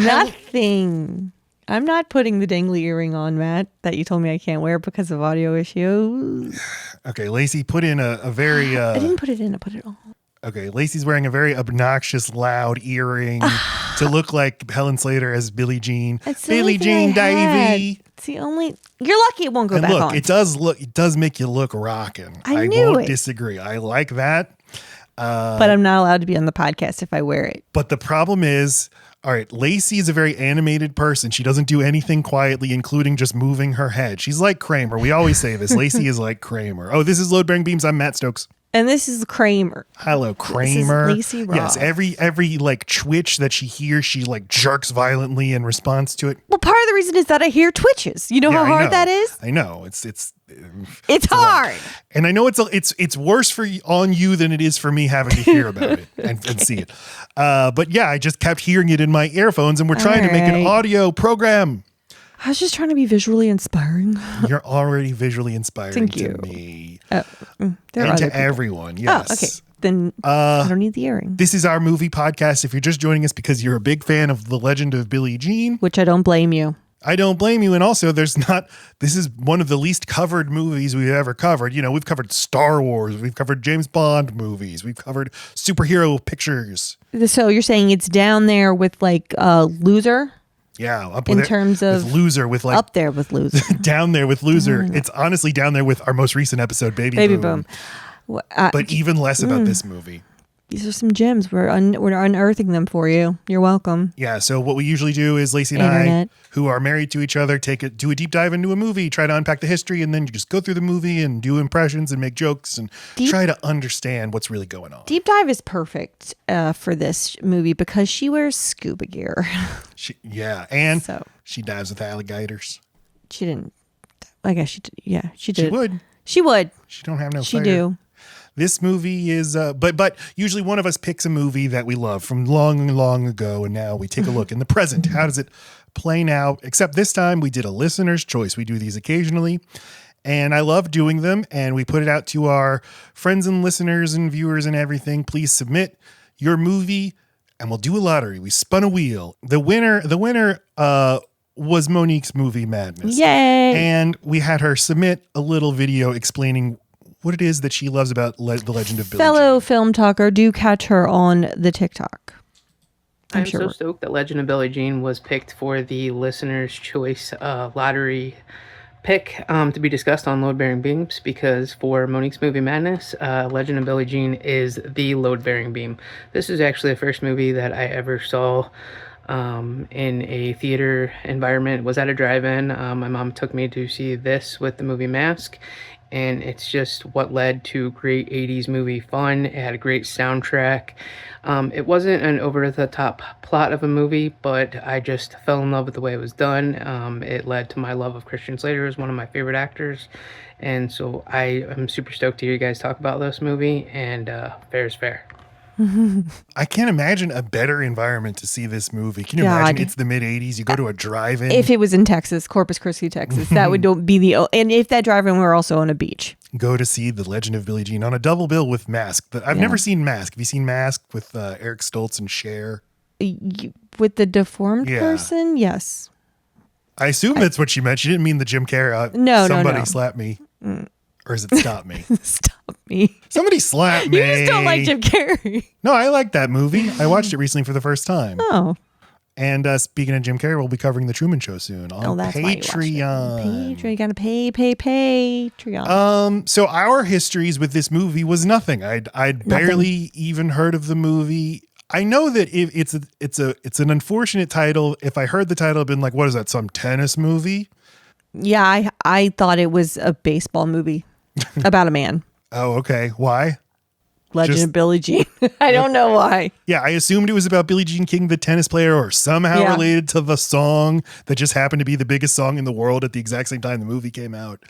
Nothing. I'm not putting the dangly earring on, Matt, that you told me I can't wear because of audio issues. Okay, Lacey put in a very... I didn't put it in. I put it on. Okay, Lacey's wearing a very obnoxious, loud earring to look like Helen Slater as Billie Jean. Billie Jean Davy. It's the only... You're lucky it won't go back on. It does make you look rockin'. I won't disagree. I like that. But I'm not allowed to be on the podcast if I wear it. But the problem is... All right, Lacey is a very animated person. She doesn't do anything quietly, including just moving her head. She's like Kramer. We always say this. Lacey is like Kramer. Oh, this is Load Bearing Beams. I'm Matt Stokes. And this is Kramer. Hello, Kramer. This is Lacey Ross. Yes, every like twitch that she hears, she like jerks violently in response to it. Well, part of the reason is that I hear twitches. You know how hard that is? I know. It's hard. And I know it's worse on you than it is for me having to hear about it and see it. But yeah, I just kept hearing it in my earphones, and we're trying to make an audio program. I was just trying to be visually inspiring. You're already visually inspiring Thank to you. me. And to everyone, yes. Oh, okay. Then I don't need the earring. This is our movie podcast. If you're just joining us because you're a big fan of The Legend of Billie Jean. Which I don't blame you. I don't blame you. And also, this is one of the least covered movies we've ever covered. You know, we've covered Star Wars. We've covered James Bond movies. We've covered superhero pictures. So you're saying it's down there with like Loser? Yeah. Up in terms of with Loser, with like up there with Loser. Down there with Loser. It's honestly down there with our most recent episode, Baby Boom. But even less about this movie. These are some gems. We're unearthing them for you. You're welcome. Yeah. So what we usually do is Lacey and I, who are married to each other, do a deep dive into a movie, try to unpack the history, and then you just go through the movie and do impressions and make jokes and try to understand what's really going on. Deep dive is perfect for this movie because she wears scuba gear. And she dives with alligators. She didn't. I guess she did. Yeah, she did. She would. She would. She don't have no She fire. do. This movie is, but usually one of us picks a movie that we love from long, long ago, and now we take a look in the present. How does it play now? Except this time we did a listener's choice. We do these occasionally, and I love doing them, and we put it out to our friends and listeners and viewers and everything. Please submit your movie, and we'll do a lottery. We spun a wheel. The winner was Monique's movie Madness. Yay! And we had her submit a little video explaining what it is that she loves about The Legend of Billie Jean. Fellow film talker, do catch her on the TikTok. I'm so stoked that Legend of Billie Jean was picked for the listener's choice lottery pick to be discussed on Load Bearing Beams, because for Monique's movie Madness, Legend of Billie Jean is the load bearing beam. This is actually the first movie that I ever saw in a theater environment. It was at a drive-in. My mom took me to see this with the movie Mask, and it's just what led to great 80s movie fun. It had a great soundtrack. It wasn't an over-the-top plot of a movie, but I just fell in love with the way it was done. It led to my love of Christian Slater as one of my favorite actors, and so I am super stoked to hear you guys talk about this movie, and fair is fair. I can't imagine a better environment to see this movie. Can you imagine? It's the mid-'80s. You go to a drive-in. If it was in Texas, Corpus Christi, Texas, that would be and if that drive-in were also on a beach. Go to see The Legend of Billie Jean on a double bill with Mask. I've never seen Mask. Have you seen Mask with Eric Stoltz and Cher? With the deformed person? Yes. I assume that's what she meant. She didn't mean the Jim Carrey. Somebody slapped me. Or is it Stop Me? Stop Me. Somebody slapped me. You just don't like Jim Carrey. No, I like that movie. I watched it recently for the first time. Oh. And speaking of Jim Carrey, we'll be covering The Truman Show soon on Patreon. You gotta pay Patreon. So our histories with this movie was nothing. I'd barely even heard of the movie. I know that it's an unfortunate title. If I heard the title, I'd been like, what is that, some tennis movie? Yeah, I thought it was a baseball movie about a man. Oh, okay. Why? Legend of Billie Jean. I don't know why. Yeah, I assumed it was about Billie Jean King, the tennis player, or somehow related to the song that just happened to be the biggest song in the world at the exact same time the movie came out.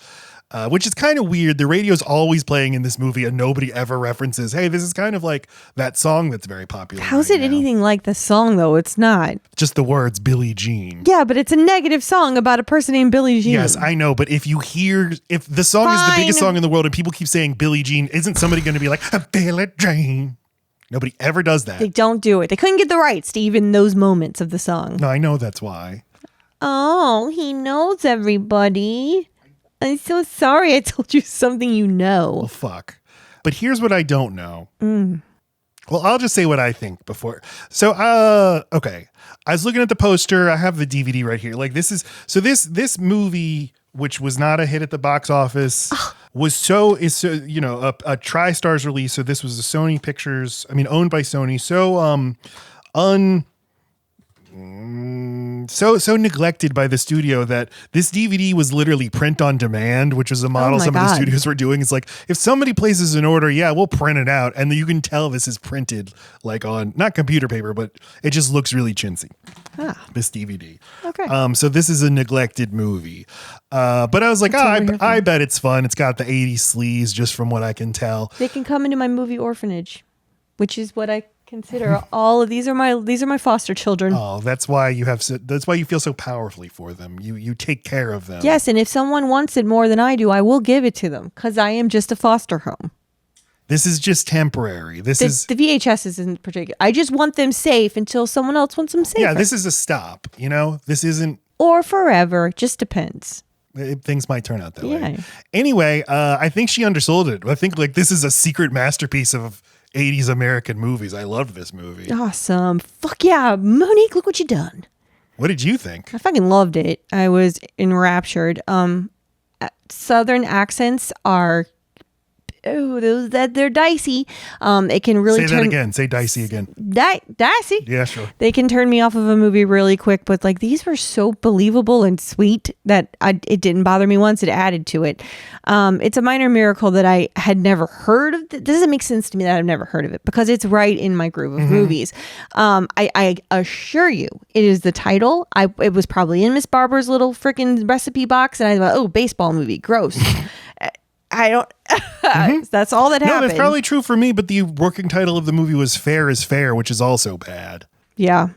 Which is kind of weird. The radio's always playing in this movie and nobody ever references, hey, this is kind of like that song that's very popular. How's it anything like the song, though? It's not. Just the words Billie Jean. Yeah, but it's a negative song about a person named Billie Jean. Yes, I know. But if the song is the biggest song in the world and people keep saying Billie Jean, isn't somebody going to be like, Billie Jean? Nobody ever does that. They don't do it. They couldn't get the rights to even those moments of the song. No, I know that's why. Oh, he knows everybody. I'm so sorry I told you something you know. Well, fuck. But here's what I don't know. Well, I'll just say what I think before. So, okay. I was looking at the poster. I have the DVD right here. Like this movie, which was not a hit at the box office, is so a TriStars release. So this was a Sony Pictures. I mean, owned by Sony. So neglected by the studio that this DVD was literally print on demand, which is a model some of the studios were doing. It's like, if somebody places an order, yeah, we'll print it out. And you can tell this is printed like on, not computer paper, but it just looks really chintzy. This DVD. Okay. So this is a neglected movie. But I was like, I bet it's fun. It's got the 80s sleaze just from what I can tell. They can come into my movie orphanage, which is what I consider all of these are my foster children. Oh, that's why you feel so powerfully for them. You take care of them. Yes, and if someone wants it more than I do, I will give it to them because I am just a foster home. This is just temporary. The VHS isn't particular. I just want them safe until someone else wants them safe. Yeah, this is a stop. This isn't or forever. It just depends. Things might turn out that way. Anyway, I think she undersold it. I think this is a secret masterpiece of 80s American movies. I loved this movie. Awesome. Fuck yeah. Monique, look what you done. What did you think? I fucking loved it. I was enraptured. Southern accents are they're dicey. It can really say that again. Say dicey again. Dicey. Yeah, sure. They can turn me off of a movie really quick, but these were so believable and sweet that it didn't bother me once. It added to it. It's a minor miracle that I had never heard of. It doesn't make sense to me that I've never heard of it because it's right in my groove of movies. I assure you, it is the title. It was probably in Miss Barber's little freaking recipe box, and I thought, oh, baseball movie, gross. I don't. That's all that happened. No, that's probably true for me. But the working title of the movie was "Fair is Fair," which is also bad. Yeah,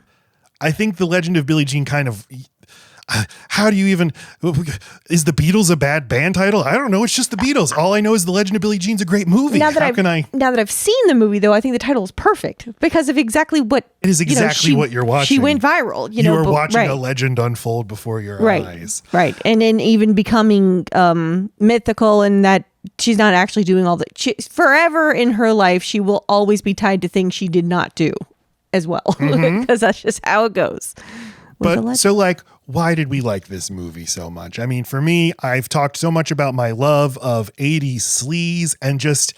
I think the Legend of Billie Jean kind of. How do you even? Is the Beatles a bad band title? I don't know. It's just the Beatles. All I know is the Legend of Billie Jean's a great movie. Now that I've seen the movie, though, I think the title is perfect because of exactly what it is. Exactly what you're watching. She went viral. You are watching a legend unfold before your eyes. Right, and then even becoming mythical, and that she's not actually doing all that. Forever in her life, she will always be tied to things she did not do, as well, because that's just how it goes. But so why did we like this movie so much? I mean, for me, I've talked so much about my love of 80s sleaze and just,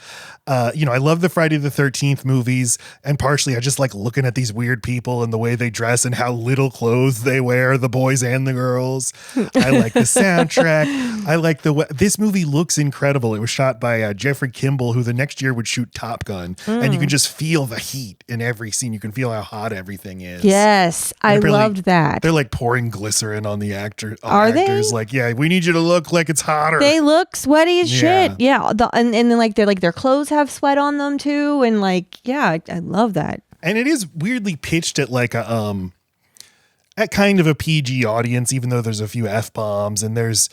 I love the Friday the 13th movies. And partially I just like looking at these weird people and the way they dress and how little clothes they wear, the boys and the girls. I like the soundtrack. I like this movie looks incredible. It was shot by Jeffrey Kimball, who the next year would shoot Top Gun. And you can just feel the heat in every scene. You can feel how hot everything is. Yes, I loved that. They're like pouring glycerin on the actors. Are they? Like, yeah, we need you to look like it's hotter. They look sweaty as shit. Yeah. And then their clothes have sweat on them too. And I love that. And it is weirdly pitched at at kind of a PG audience, even though there's a few F-bombs and there's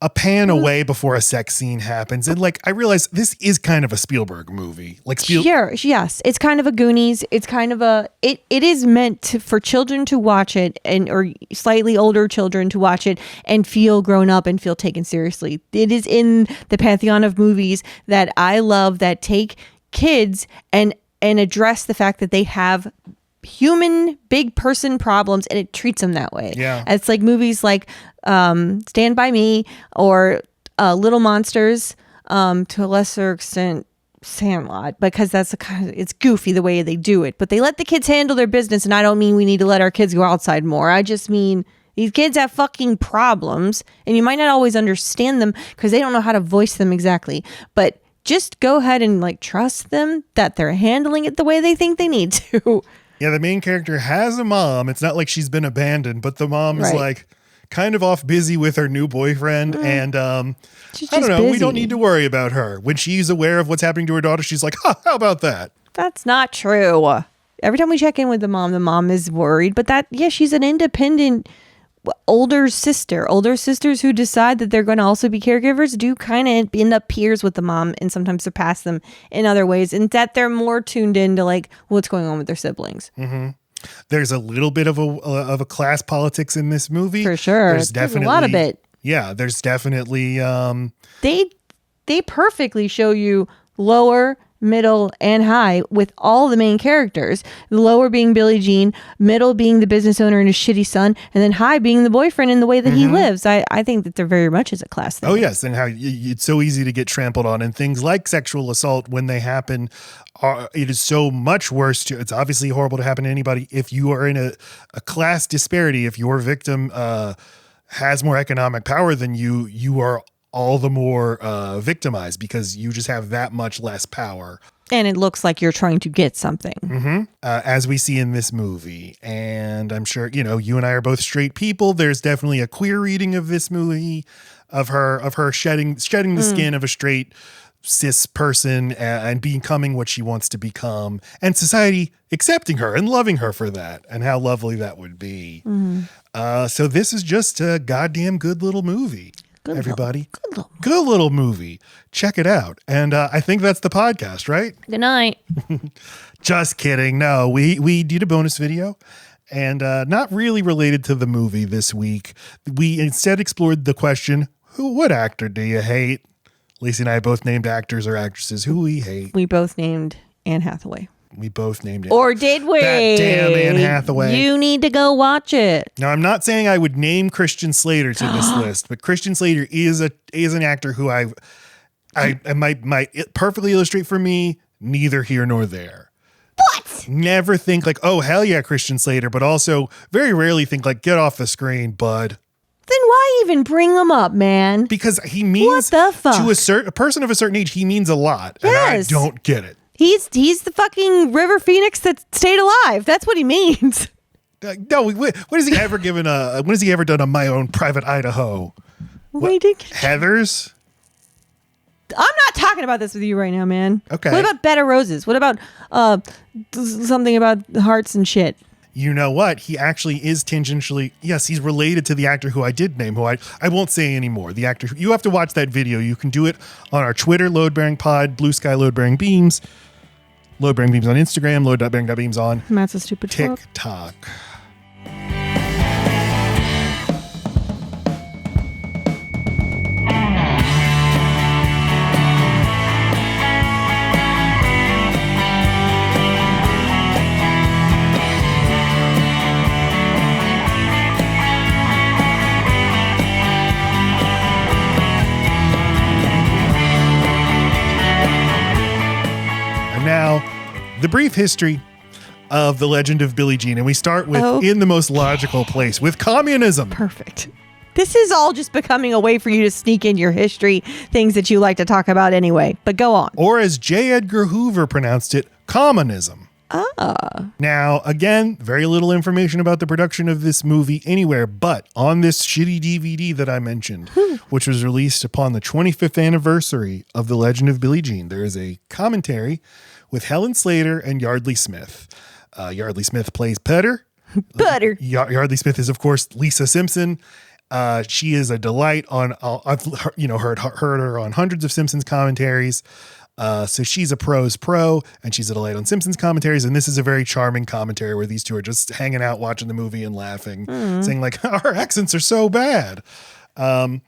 a pan away before a sex scene happens. And I realize this is kind of a Spielberg movie. Sure, yes. It's kind of a Goonies. It's kind of it is meant for children to watch it or slightly older children to watch it and feel grown up and feel taken seriously. It is in the pantheon of movies that I love that take kids and address the fact that they have human big person problems and it treats them that way. Yeah. It's like movies like Stand By Me or Little Monsters, to a lesser extent Sandlot, because that's it's goofy the way they do it, but they let the kids handle their business. And I don't mean we need to let our kids go outside more. I just mean these kids have fucking problems and you might not always understand them because they don't know how to voice them exactly, but just go ahead and trust them that they're handling it the way they think they need to. Yeah, the main character has a mom. It's not like she's been abandoned, but the mom is kind of off busy with her new boyfriend. And I don't know, busy. We don't need to worry about her. When she's aware of what's happening to her daughter, she's like, how about that? That's not true. Every time we check in with the mom is worried. But she's an independent older sisters who decide that they're going to also be caregivers do kind of end up peers with the mom and sometimes surpass them in other ways, and that they're more tuned into like what's going on with their siblings. Mm-hmm. There's a little bit of a class politics in this movie. For sure. There's definitely a lot of it. Yeah, there's definitely they perfectly show you lower, middle, and high with all the main characters. The lower being Billie Jean, middle being the business owner and his shitty son, and then high being the boyfriend and the way that he lives. I think that they're very much as a class thing. Oh, yes. And how it's so easy to get trampled on. And things like sexual assault, when they happen, it is so much worse. It's obviously horrible to happen to anybody. If you are in a class disparity, if your victim has more economic power than you are all the more victimized because you just have that much less power. And it looks like you're trying to get something. Mm-hmm. As we see in this movie. And I'm sure, you and I are both straight people. There's definitely a queer reading of this movie, of her shedding the skin of a straight cis person and becoming what she wants to become, and society accepting her and loving her for that, and how lovely that would be. So this is just a goddamn good little movie. Everybody. Good little movie. Check it out. And I think that's the podcast, right? Good night. Just kidding. No, we did a bonus video and not really related to the movie this week. We instead explored the question, what actor do you hate? Lisa and I both named actors or actresses who we hate. We both named Anne Hathaway. We both named it. Or did we? That damn Anne Hathaway. You need to go watch it. Now, I'm not saying I would name Christian Slater to this list, but Christian Slater is an actor who I might perfectly illustrate for me, neither here nor there. What? Never think like, oh, hell yeah, Christian Slater, but also very rarely think like, get off the screen, bud. Then why even bring him up, man? Because he means, what the fuck? To a person of a certain age, he means a lot. Yes. And I don't get it. He's the fucking River Phoenix that stayed alive. That's what he means. No, when has he ever when has he ever done a My Own Private Idaho? Heathers? I'm not talking about this with you right now, man. Okay. What about Bed of Roses? What about something about hearts and shit? You know what? He actually is tangentially, yes, he's related to the actor who I did name, who I won't say anymore. The actor, you have to watch that video. You can do it on our Twitter, Load Bearing Pod, Blue Sky Load Bearing Beams, Load Bearing Beams on Instagram, Load.bearing.beams on Matt's a stupid TikTok. Now, the brief history of the Legend of Billie Jean. And we start with in the most logical place, with communism. Perfect. This is all just becoming a way for you to sneak in your history, things that you like to talk about anyway. But go on. Or as J. Edgar Hoover pronounced it, communism. Now, again, very little information about the production of this movie anywhere, but on this shitty DVD that I mentioned, which was released upon the 25th anniversary of The Legend of Billie Jean, there is a commentary with Helen Slater and Yeardley Smith. Yeardley Smith plays Petter. Yeardley Smith is, of course, Lisa Simpson. She is a delight on. I've heard her on hundreds of Simpsons commentaries. So she's a pro's pro, and she's a delight on Simpsons commentaries. And this is a very charming commentary where these two are just hanging out, watching the movie and laughing, saying like, our accents are so bad. Helen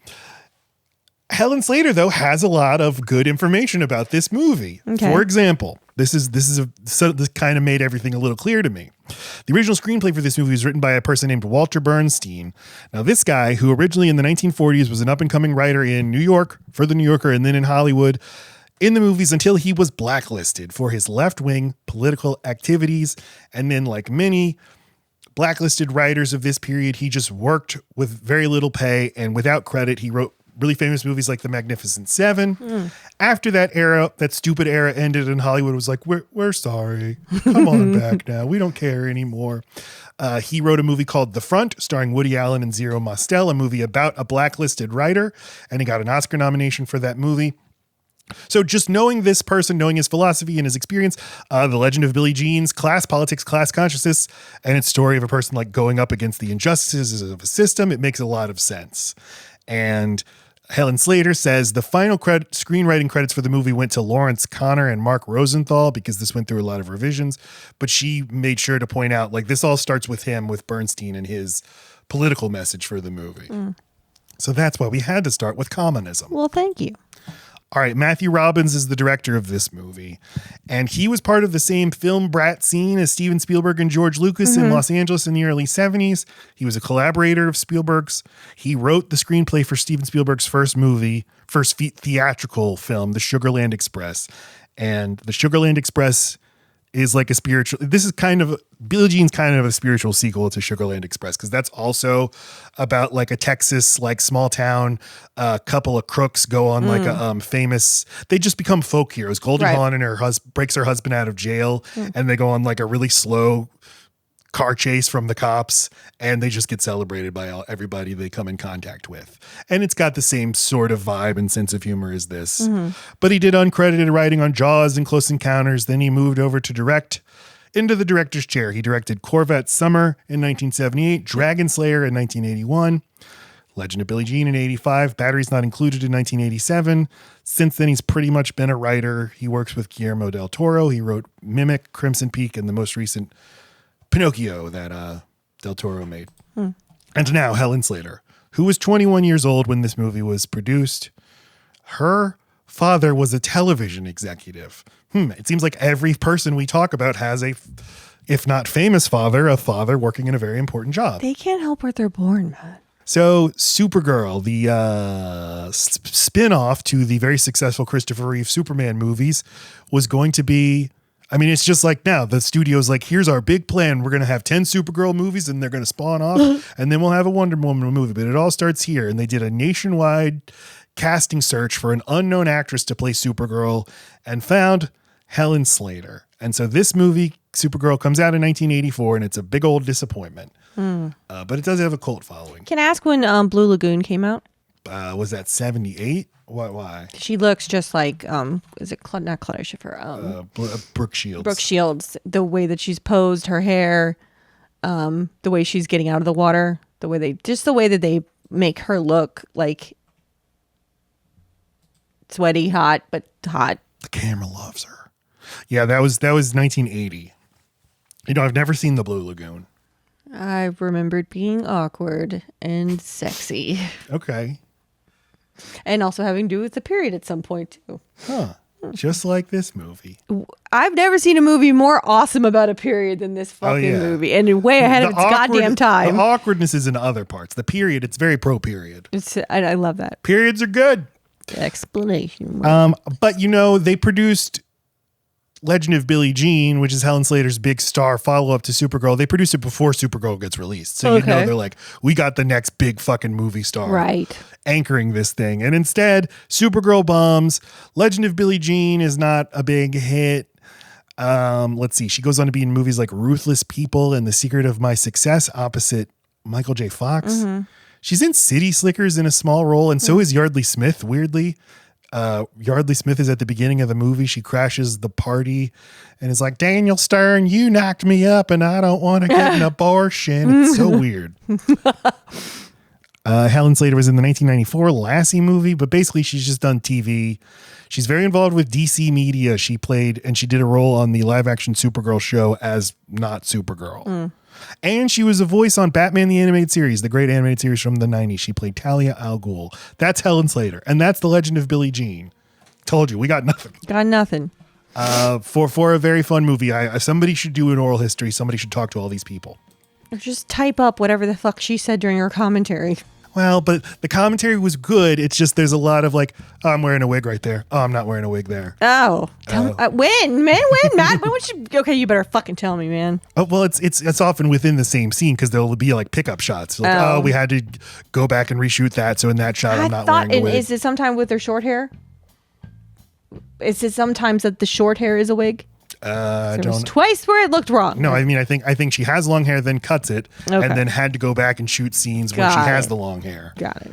Slater, though, has a lot of good information about this movie. Okay. For example, this kind of made everything a little clear to me. The original screenplay for this movie was written by a person named Walter Bernstein. Now, this guy, who originally in the 1940s was an up-and-coming writer in New York, for The New Yorker, and then in Hollywood, in the movies until he was blacklisted for his left-wing political activities. And then, like many blacklisted writers of this period, he just worked with very little pay and without credit. He wrote really famous movies like The Magnificent Seven. After that era, that stupid era ended, and Hollywood was like, we're sorry. Come on back now. We don't care anymore. He wrote a movie called The Front, starring Woody Allen and Zero Mostel, a movie about a blacklisted writer, and he got an Oscar nomination for that movie. So just knowing this person, knowing his philosophy and his experience, The Legend of Billie Jean's class politics, class consciousness, and its story of a person like going up against the injustices of a system, it makes a lot of sense. And Helen Slater says the final screenwriting credits for the movie went to Lawrence Connor and Mark Rosenthal because this went through a lot of revisions. But she made sure to point out, like, this all starts with him, with Bernstein and his political message for the movie. So that's why we had to start with communism. Well, thank you. All right, Matthew Robbins is the director of this movie, and he was part of the same film brat scene as Steven Spielberg and George Lucas in Los Angeles in the early 70s. He was a collaborator of Spielberg's. He wrote the screenplay for Steven Spielberg's first theatrical film, The Sugarland Express. And The Sugarland Express is like a spiritual, this is kind of, Billie Jean's kind of a spiritual sequel to Sugarland Express, because that's also about like a Texas, like small town, couple of crooks go on like a famous, they just become folk heroes. Goldie Hawn and her breaks her husband out of jail, and they go on like a really slow car chase from the cops, and they just get celebrated by everybody they come in contact with. And it's got the same sort of vibe and sense of humor as this. But he did uncredited writing on Jaws and Close Encounters. Then he moved over to direct into the director's chair. He directed Corvette Summer in 1978, Dragon Slayer in 1981, Legend of Billie Jean in 85, Batteries Not Included in 1987. Since then, he's pretty much been a writer. He works with Guillermo del Toro. He wrote Mimic, Crimson Peak, and the most recent Pinocchio that del Toro made. And now Helen Slater, who was 21 years old when this movie was produced. Her father was a television executive. It seems like every person we talk about has a, if not famous father, a father working in a very important job. They can't help where they're born, man. So Supergirl, the spin-off to the very successful Christopher Reeve Superman movies, was going to be, I mean, it's just like now the studio's like, here's our big plan. We're going to have 10 Supergirl movies and they're going to spawn off and then we'll have a Wonder Woman movie. But it all starts here. And they did a nationwide casting search for an unknown actress to play Supergirl and found Helen Slater. And so this movie, Supergirl, comes out in 1984 and it's a big old disappointment. But it does have a cult following. Can I ask when Blue Lagoon came out? Was that 78? Why? She looks just like, is it not Claudia Schiffer? Brooke Shields. Brooke Shields. The way that she's posed, her hair, the way she's getting out of the water, the way that they make her look like sweaty, hot, but hot. The camera loves her. Yeah, that was 1980. You know, I've never seen the Blue Lagoon. I remembered being awkward and sexy. Okay. And also having to do with the period at some point, too. Huh. Just like this movie. I've never seen a movie more awesome about a period than this fucking movie. And way ahead of its goddamn time. The awkwardness is in other parts. The period, it's very pro-period. I love that. Periods are good. Explanation. But, you know, they produced Legend of Billie Jean, which is Helen Slater's big star follow-up to Supergirl. They produced it before Supergirl gets released. So you know they're like, we got the next big fucking movie star anchoring this thing. And instead, Supergirl bombs. Legend of Billie Jean is not a big hit. Let's see. She goes on to be in movies like Ruthless People and The Secret of My Success opposite Michael J. Fox. She's in City Slickers in a small role, and so is Yeardley Smith, weirdly. Yeardley Smith is at the beginning of the movie. She crashes the party and is like, Daniel Stern, you knocked me up and I don't want to get an abortion. It's so weird. Helen Slater was in the 1994 Lassie movie, but basically she's just done TV. She's very involved with DC Media. She played and she did a role on the live action Supergirl show as not Supergirl. And she was a voice on Batman the Animated Series, the great animated series from the 90s. She played Talia al Ghul. That's Helen Slater. And that's The Legend of Billie Jean. Told you, we got nothing. Got nothing. For a very fun movie, somebody should do an oral history. Somebody should talk to all these people. Or just type up whatever the fuck she said during her commentary. Well, but the commentary was good. It's just there's a lot of like, oh, I'm wearing a wig right there. Oh, I'm not wearing a wig there. Oh, when, Matt? When would you? Okay, you better fucking tell me, man. Oh, well, it's often within the same scene because there'll be like pickup shots. Like, we had to go back and reshoot that. So in that shot, I'm not wearing a wig. Is it sometime with her short hair? Is it sometimes that the short hair is a wig? There was twice where it looked wrong. No, I mean, I think she has long hair, then cuts it, and then had to go back and shoot scenes where she has the long hair. Got it.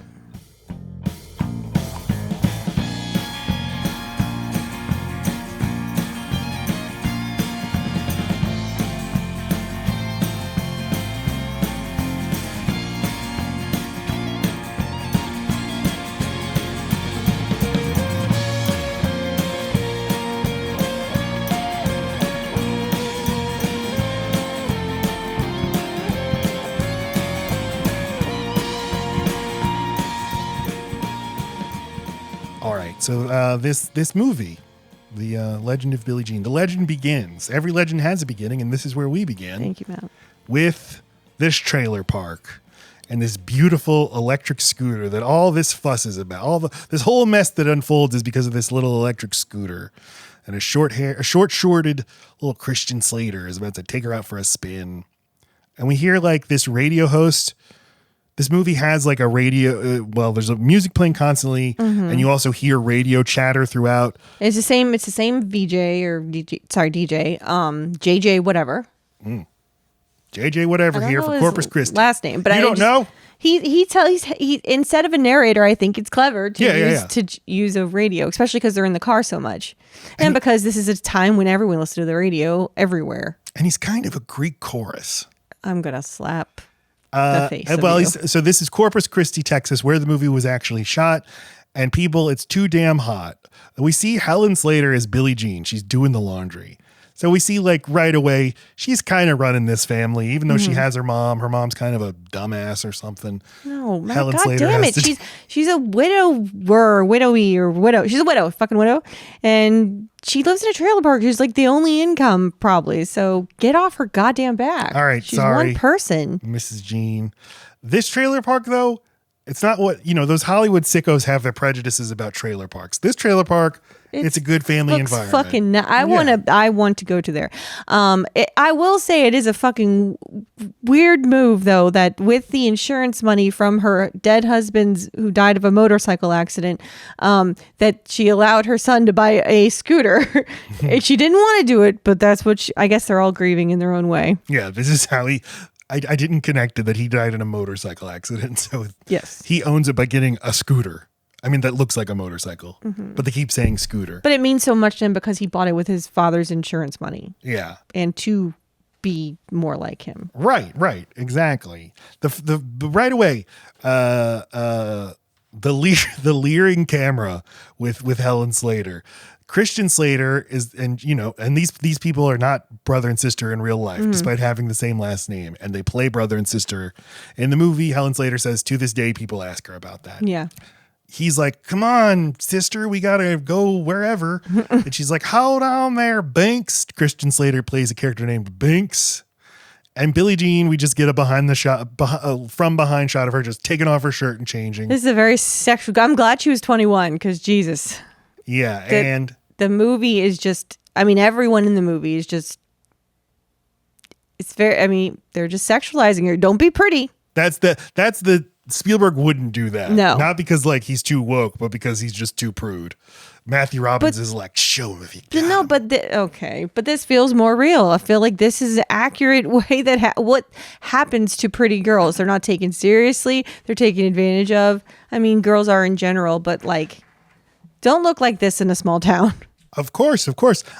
So this movie, the Legend of Billie Jean, the legend begins. Every legend has a beginning, and this is where we begin. Thank you, Matt. With this trailer park and this beautiful electric scooter that all this fuss is about. This whole mess that unfolds is because of this little electric scooter. And a short-shorted little Christian Slater is about to take her out for a spin. And we hear like this radio host. This movie has like a radio. There's a music playing constantly, and you also hear radio chatter throughout. It's the same VJ or DJ. Sorry, DJ. JJ whatever. JJ whatever here for Corpus Christi. Last name, but you don't know. He instead of a narrator, I think it's clever to use a radio, especially because they're in the car so much, and because this is a time when everyone listens to the radio everywhere. And he's kind of a Greek chorus. I'm gonna slap the face. So this is Corpus Christi, Texas, where the movie was actually shot. And people, it's too damn hot. We see Helen Slater as Billie Jean. She's doing the laundry. So we see like right away, she's kind of running this family, even though she has her mom. Her mom's kind of a dumbass or something. No, man, God damn it. She's a widow. She's a widow, fucking widow. And she lives in a trailer park. She's like the only income probably. So get off her goddamn back. All right, she's one person. Mrs. Jean. This trailer park though, it's not what, those Hollywood sickos have their prejudices about trailer parks. This trailer park, it's a good family environment. I want to go to there. I will say it is a fucking weird move though, that with the insurance money from her dead husband's who died of a motorcycle accident, that she allowed her son to buy a scooter. She didn't want to do it, but that's what I guess they're all grieving in their own way. Yeah, this is how I didn't connect it that he died in a motorcycle accident. So yes, he owns it by getting a scooter. I mean, that looks like a motorcycle, but they keep saying scooter. But it means so much to him because he bought it with his father's insurance money. Yeah. And to be more like him. Right, exactly. The right away, the leering camera with Helen Slater. Christian Slater is, and these people are not brother and sister in real life, despite having the same last name, and they play brother and sister. In the movie, Helen Slater says to this day, people ask her about that. Yeah. He's like, come on, sister, we got to go wherever. And she's like, hold on there, Binx. Christian Slater plays a character named Binx. And Billie Jean, we just get a behind shot of her just taking off her shirt and changing. This is a very sexual. I'm glad she was 21 because Jesus. Yeah, and the movie is just, everyone in the movie is just, it's very, they're just sexualizing her. Don't be pretty. That's the Spielberg wouldn't do that. No. Not because he's too woke, but because he's just too prude. Matthew Robbins is like, show him if you can. No, but but this feels more real. I feel like this is an accurate way that what happens to pretty girls. They're not taken seriously. They're taken advantage of. Girls are in general, but don't look like this in a small town. Of course.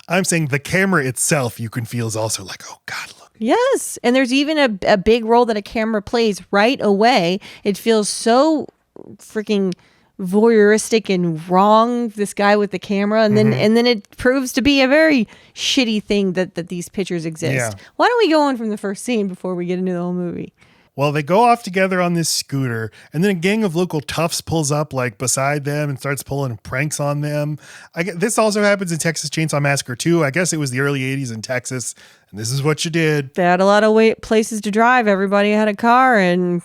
I'm saying the camera itself, you can feel is also like, oh God, look. Yes. And there's even a big role that a camera plays right away. It feels so freaking voyeuristic and wrong, this guy with the camera. And then it proves to be a very shitty thing that these pictures exist. Yeah. Why don't we go on from the first scene before we get into the whole movie? Well, they go off together on this scooter, and then a gang of local toughs pulls up beside them and starts pulling pranks on them. This also happens in Texas Chainsaw Massacre 2. I guess it was the early 80s in Texas, and this is what you did. They had a lot of places to drive. Everybody had a car, and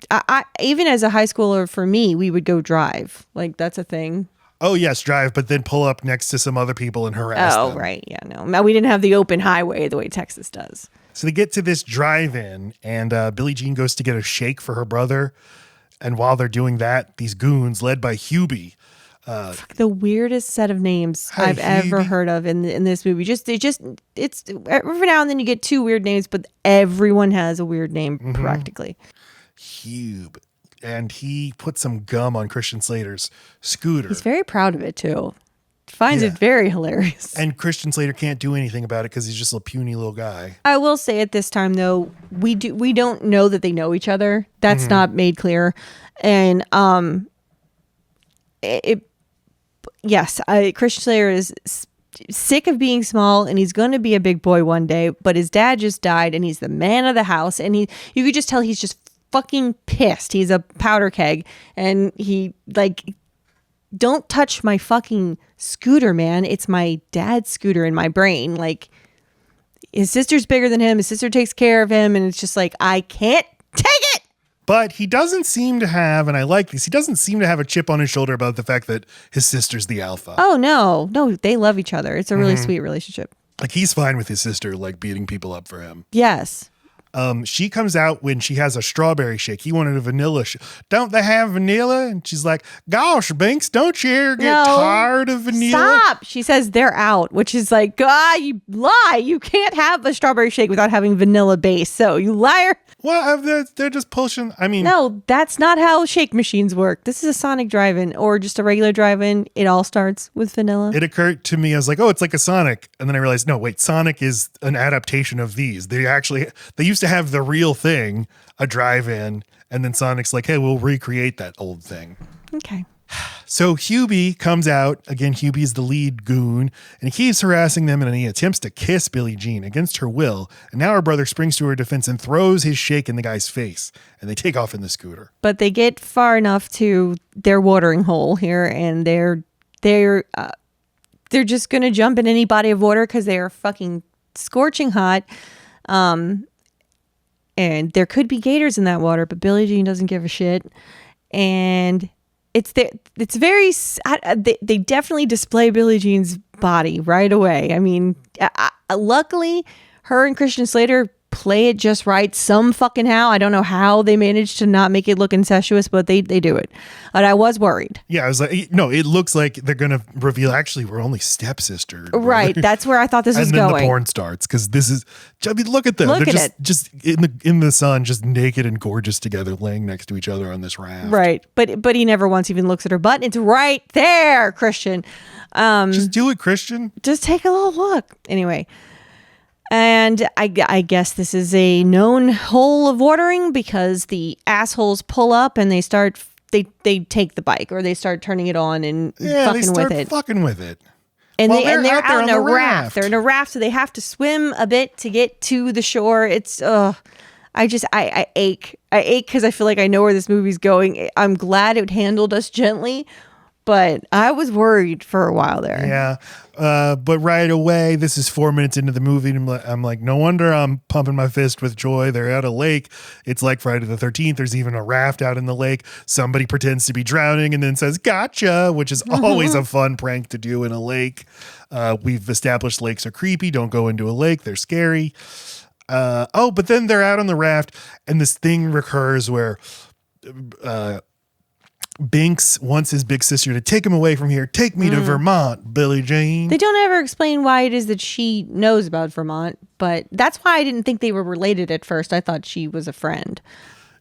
I even as a high schooler, for me, we would go drive. That's a thing. Oh, yes, drive, but then pull up next to some other people and harass them. Oh, right. Yeah, no. We didn't have the open highway the way Texas does. So they get to this drive-in, and Billie Jean goes to get a shake for her brother. And while they're doing that, these goons, led by Hubie. The weirdest set of names I've ever heard of in this movie. It's every now and then you get two weird names, but everyone has a weird name practically. Hube. And he put some gum on Christian Slater's scooter. He's very proud of it, too. Finds it very hilarious. And Christian Slater can't do anything about it because he's just a puny little guy. I will say at this time, though, we don't know that they know each other. That's not made clear. And Christian Slater is sick of being small, and he's going to be a big boy one day, but his dad just died, and he's the man of the house, and you could just tell he's just fucking pissed. He's a powder keg, and he don't touch my fucking scooter, man. It's my dad's scooter in my brain. Like, his sister's bigger than him. His sister takes care of him. And it's just like, I can't take it. But he doesn't seem to have, and I like this, he doesn't seem to have a chip on his shoulder about the fact that his sister's the alpha. Oh, no. No, they love each other. It's a really sweet relationship. Like, he's fine with his sister, like, beating people up for him. Yes. She comes out when she has a strawberry shake. He wanted a vanilla Don't they have vanilla? And she's like, gosh, Binx, don't you ever get tired of vanilla? Stop. She says they're out, which is like, God, you lie. You can't have a strawberry shake without having vanilla base. So you liar. Well, they're just pushing. I mean, no, that's not how shake machines work. This is a Sonic drive-in or just a regular drive-in. It all starts with vanilla. It occurred to me, I was like, oh, it's like a Sonic. And then I realized, no, wait, Sonic is an adaptation of these. They used to have the real thing, a drive-in, and then Sonic's like, hey, we'll recreate that old thing. Okay. So Hubie comes out. Again, Hubie's the lead goon, and he keeps harassing them, and he attempts to kiss Billie Jean against her will. And now her brother springs to her defense and throws his shake in the guy's face, and they take off in the scooter. But they get far enough to their watering hole here, and they're just going to jump in any body of water because they are fucking scorching hot. And there could be gators in that water, but Billie Jean doesn't give a shit. And it's very, they definitely display Billie Jean's body right away. I mean, luckily her and Christian Slater play it just right some fucking how. I don't know how they managed to not make it look incestuous, but they do it. And I was worried. Yeah, I was like, no, it looks like they're going to reveal, actually, we're only stepsister. Right, that's where I thought this was going. And then the porn starts, because this is, I mean, look at them. They're just in the sun, just naked and gorgeous together, laying next to each other on this raft. Right, but he never once even looks at her butt. It's right there, Christian. Just do it, Christian. Just take a little look. Anyway. And I guess this is a known hole of watering because the assholes pull up and they take the bike or they start turning it on and fucking with it. And they're out on a raft. They're in a raft, so they have to swim a bit to get to the shore. It's I ache. I ache because I feel like I know where this movie's going. I'm glad it handled us gently, but I was worried for a while there. Yeah. But right away, this is 4 minutes into the movie, and I'm like, no wonder I'm pumping my fist with joy. They're at a lake. It's like Friday the 13th. There's even a raft out in the lake. Somebody pretends to be drowning and then says, gotcha, which is always a fun prank to do in a lake. We've established lakes are creepy. Don't go into a lake. They're scary. But then they're out on the raft, and this thing recurs where Binx wants his big sister to take him away from here. Take me to Vermont, Billie Jean. They don't ever explain why it is that she knows about Vermont, but that's why I didn't think they were related at first. I thought she was a friend.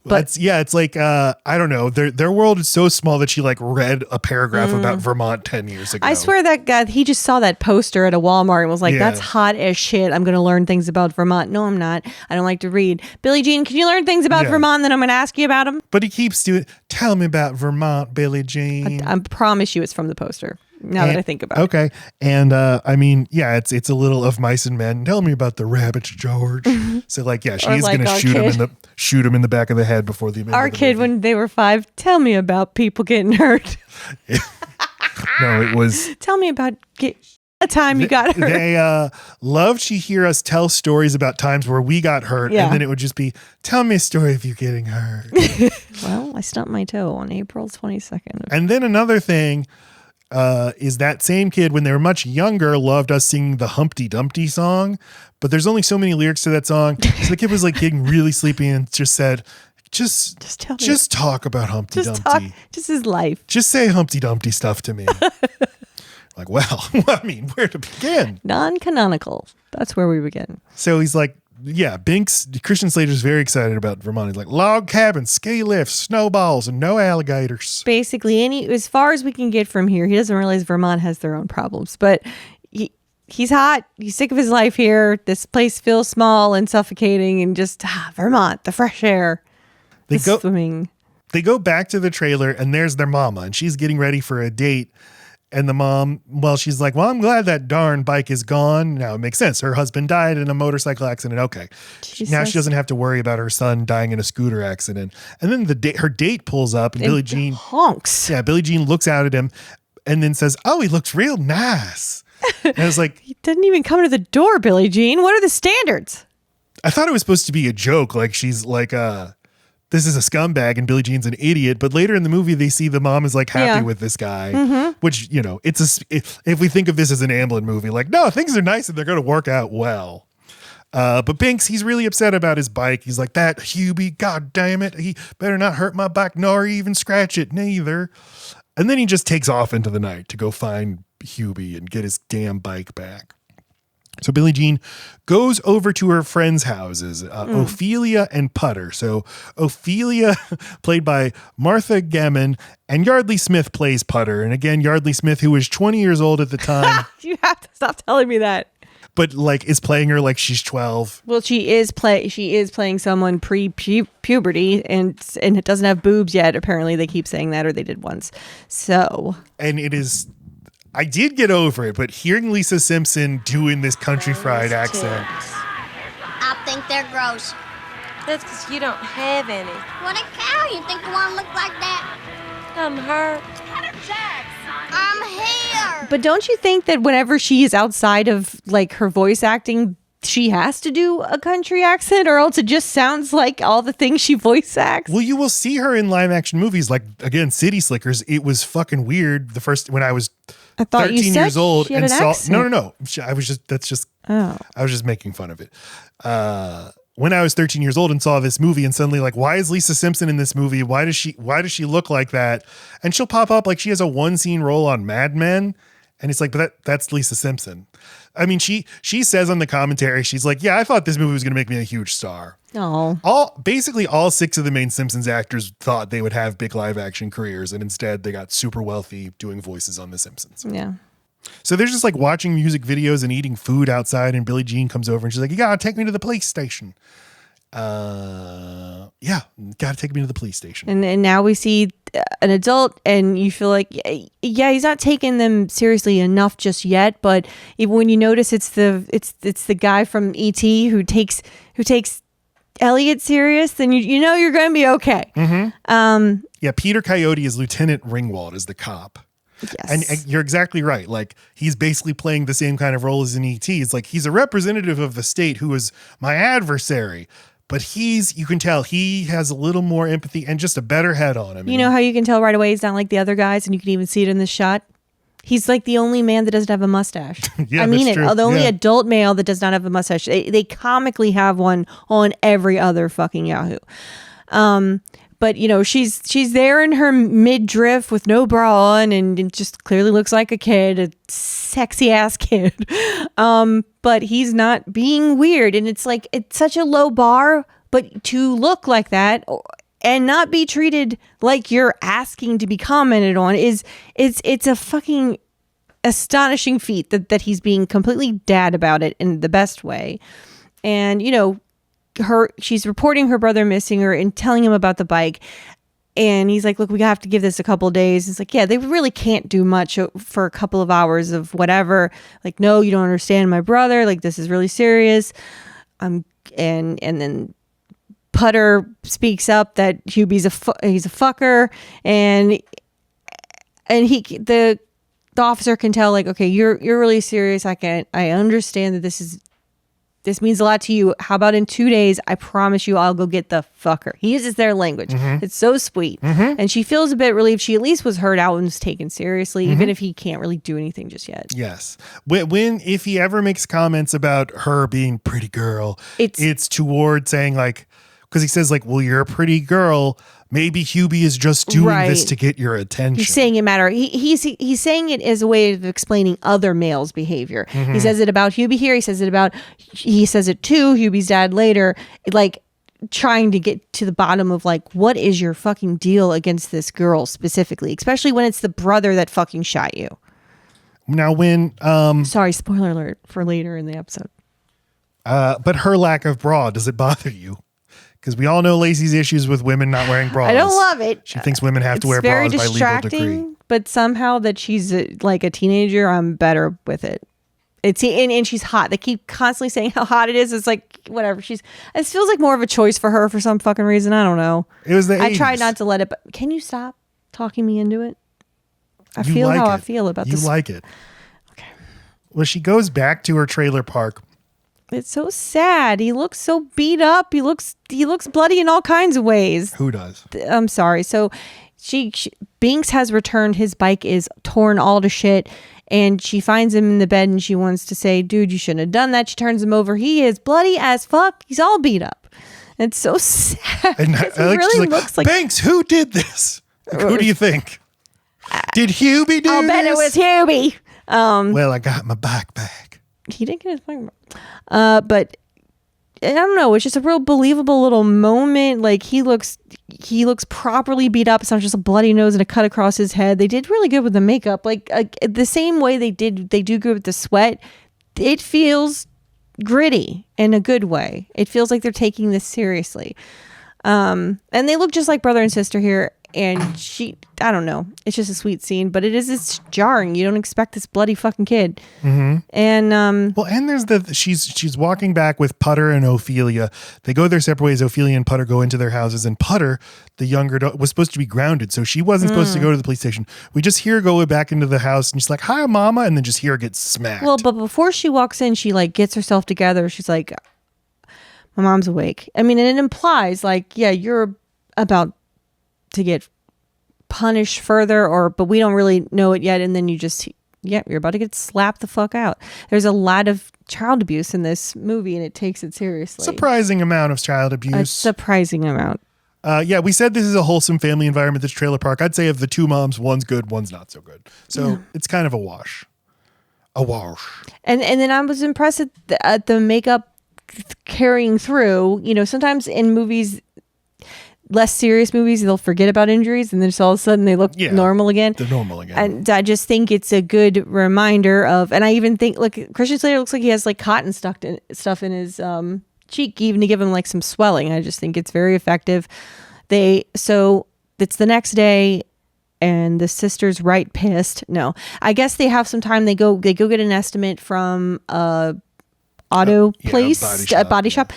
But it's like, I don't know. Their world is so small that she like read a paragraph about Vermont 10 years ago. I swear that guy, he just saw that poster at a Walmart and was like, that's hot as shit. I'm going to learn things about Vermont. No, I'm not. I don't like to read. Billie Jean, can you learn things about Vermont? Then I'm going to ask you about them. But he keeps doing, tell me about Vermont, Billie Jean. I promise you it's from the poster. Now that I think about it. Okay. And I mean, it's a little of Mice and Men. Tell me about the rabbits, George. So like, she's going to shoot him in the back of the head before the Our kid when they were 5, tell me about people getting hurt. No, it was. Tell me about a time you got hurt. They loved to hear us tell stories about times where we got hurt. And then it would just be, tell me a story of you getting hurt. Well, I stumped my toe on April 22nd. And then another thing. Is that same kid when they were much younger loved us singing the Humpty Dumpty song, but there's only so many lyrics to that song. So the kid was like getting really sleepy and just said, just talk about Humpty Dumpty. Just his life. Just say Humpty Dumpty stuff to me. Like, well, I mean, where to begin? Non-canonical. That's where we begin. So he's like, Binx, Christian Slater's very excited about Vermont. He's like, log cabins, ski lifts, snowballs, and no alligators. Basically, as far as we can get from here, he doesn't realize Vermont has their own problems. But he's hot. He's sick of his life here. This place feels small and suffocating, and just Vermont, the fresh air, swimming. They go back to the trailer, and there's their mama, and she's getting ready for a date. And the mom, she's like, well, I'm glad that darn bike is gone. Now it makes sense. Her husband died in a motorcycle accident. Okay. Now she doesn't have to worry about her son dying in a scooter accident. And then her date pulls up and Billie Jean honks. Yeah, Billie Jean looks out at him and then says, "Oh, he looks real nice." And I was like, he didn't even come to the door, Billie Jean. What are the standards? I thought it was supposed to be a joke. Like she's like, this is a scumbag and Billie Jean's an idiot. But later in the movie, they see the mom is like happy with this guy, which, you know, if we think of this as an Amblin movie, like, no, things are nice and they're going to work out well. But Binx, he's really upset about his bike. He's like, that Hubie, god damn it. He better not hurt my bike nor even scratch it neither. And then he just takes off into the night to go find Hubie and get his damn bike back. So Billie Jean goes over to her friends' houses, Ophelia and Putter. So Ophelia, played by Martha Gemmon, and Yeardley Smith plays Putter. And again, Yeardley Smith, who was 20 years old at the time. You have to stop telling me that. But like is playing her like she's 12. Well, she is playing someone pre-puberty and it doesn't have boobs yet. Apparently they keep saying that, or they did once. So. And it is, I did get over it, but hearing Lisa Simpson doing this country fried accent. I think they're gross. That's because you don't have any. What a cow, you think you want to look like that? I'm hurt. I'm here. But don't you think that whenever she is outside of like her voice acting, she has to do a country accent, or else it just sounds like all the things she voice acts? Well, you will see her in live action movies like, again, City Slickers. It was fucking weird when I was 13 years old and saw. No. I was just making fun of it. When I was 13 years old and saw this movie and suddenly like, why is Lisa Simpson in this movie? Why does she look like that? And she'll pop up like she has a one scene role on Mad Men. And it's like, but that's Lisa Simpson. I mean, she says on the commentary, she's like, yeah, I thought this movie was going to make me a huge star. Oh, Basically all 6 of the main Simpsons actors thought they would have big live action careers. And instead they got super wealthy doing voices on The Simpsons. yeah. So they're just like watching music videos and eating food outside, and Billie Jean comes over and she's like, you gotta take me to the police station. Gotta take me to the police station. And now we see an adult, and you feel like, yeah, he's not taking them seriously enough just yet. But even when you notice it's the guy from E.T. who takes Elliot serious, then you know you're going to be okay. Mm-hmm. Yeah, Peter Coyote is Lieutenant Ringwald, is the cop. Yes. And you're exactly right. Like, he's basically playing the same kind of role as in E.T. It's like he's a representative of the state who is my adversary. But you can tell he has a little more empathy and just a better head on him. You know how you can tell right away he's not like the other guys, and you can even see it in this shot? He's like the only man that doesn't have a mustache. Yeah, I mean it. True. The only adult male that does not have a mustache. They comically have one on every other fucking Yahoo. But you know, she's there in her midriff with no bra on, and it just clearly looks like a kid, a sexy ass kid. But he's not being weird, and it's like it's such a low bar, but to look like that and not be treated like you're asking to be commented on it's a fucking astonishing feat that he's being completely dad about it in the best way. And you know, she's reporting her brother missing her and telling him about the bike, and he's like, look, we have to give this a couple of days. It's like, yeah, they really can't do much for a couple of hours of whatever. Like, no, you don't understand my brother, like this is really serious. And then Putter speaks up that Hubie's he's a fucker, and the officer can tell, like, okay, you're really serious. I understand that this means a lot to you. How about in 2 days, I promise you I'll go get the fucker. He uses their language. Mm-hmm. It's so sweet. Mm-hmm. And she feels a bit relieved. She at least was heard out and was taken seriously, even if he can't really do anything just yet. Yes. If he ever makes comments about her being pretty girl, it's toward saying like, because he says like, well, you're a pretty girl. Maybe Hubie is just doing this to get your attention. He's saying it matter. He's saying it as a way of explaining other males' behavior. Mm-hmm. He says it about Hubie here. He says it to Hubie's dad later, like trying to get to the bottom of like, what is your fucking deal against this girl specifically, especially when it's the brother that fucking shot you. Now when sorry, spoiler alert for later in the episode. But her lack of bra, does it bother you? Because we all know Lacey's issues with women not wearing bras. I don't love it. She thinks women have to wear bras by legal decree. But somehow that she's like a teenager, I'm better with it. And she's hot. They keep constantly saying how hot it is. It's like, whatever. It feels like more of a choice for her for some fucking reason. I don't know. It was the 80s. I tried not to let it, but can you stop talking me into it? I feel how I feel about this. You like it. Okay. Well, she goes back to her trailer park. It's so sad. He looks so beat up. He looks bloody in all kinds of ways. Who does? I'm sorry. So Binx has returned. His bike is torn all to shit. And she finds him in the bed and she wants to say, dude, you shouldn't have done that. She turns him over. He is bloody as fuck. He's all beat up. It's so sad. And he really looks like Binx, who did this? Like, who do you think? Did Hubie do I'll bet it was this? Hubie. Well, I got my bike back. He didn't get his bike back. But I don't know. It's just a real believable little moment. Like he looks properly beat up. It's not just a bloody nose and a cut across his head. They did really good with the makeup. Like the same way they do good with the sweat. It feels gritty in a good way. It feels like they're taking this seriously. And they look just like brother and sister here. And I don't know. It's just a sweet scene, but it's jarring. You don't expect this bloody fucking kid. Mm-hmm. And well, and there's she's walking back with Putter and Ophelia. They go their separate ways. Ophelia and Putter go into their houses, and Putter, the younger was supposed to be grounded, so she wasn't supposed to go to the police station. We just hear her go back into the house, and she's like, "Hi, Mama," and then just hear her get smacked. Well, but before she walks in, she like gets herself together. She's like, "My mom's awake." I mean, and it implies like, yeah, you're about to get punished further, but we don't really know it yet. And then you're about to get slapped the fuck out. There's a lot of child abuse in this movie, and it takes it seriously. Surprising amount of child abuse. A surprising amount. Yeah, we said this is a wholesome family environment, this trailer park. I'd say of the two moms, one's good, one's not so good. So it's kind of a wash. A wash. And then I was impressed at the makeup carrying through. You know, sometimes in movies, less serious movies, they'll forget about injuries and then just all of a sudden they look normal again. They're normal again. And I just think it's a good reminder of, and I even think, look, Christian Slater looks like he has like cotton stuff in his cheek, even to give him like some swelling. I just think it's very effective. So it's the next day and the sister's right pissed. No, I guess they have some time. They go get an estimate from auto place, body shop,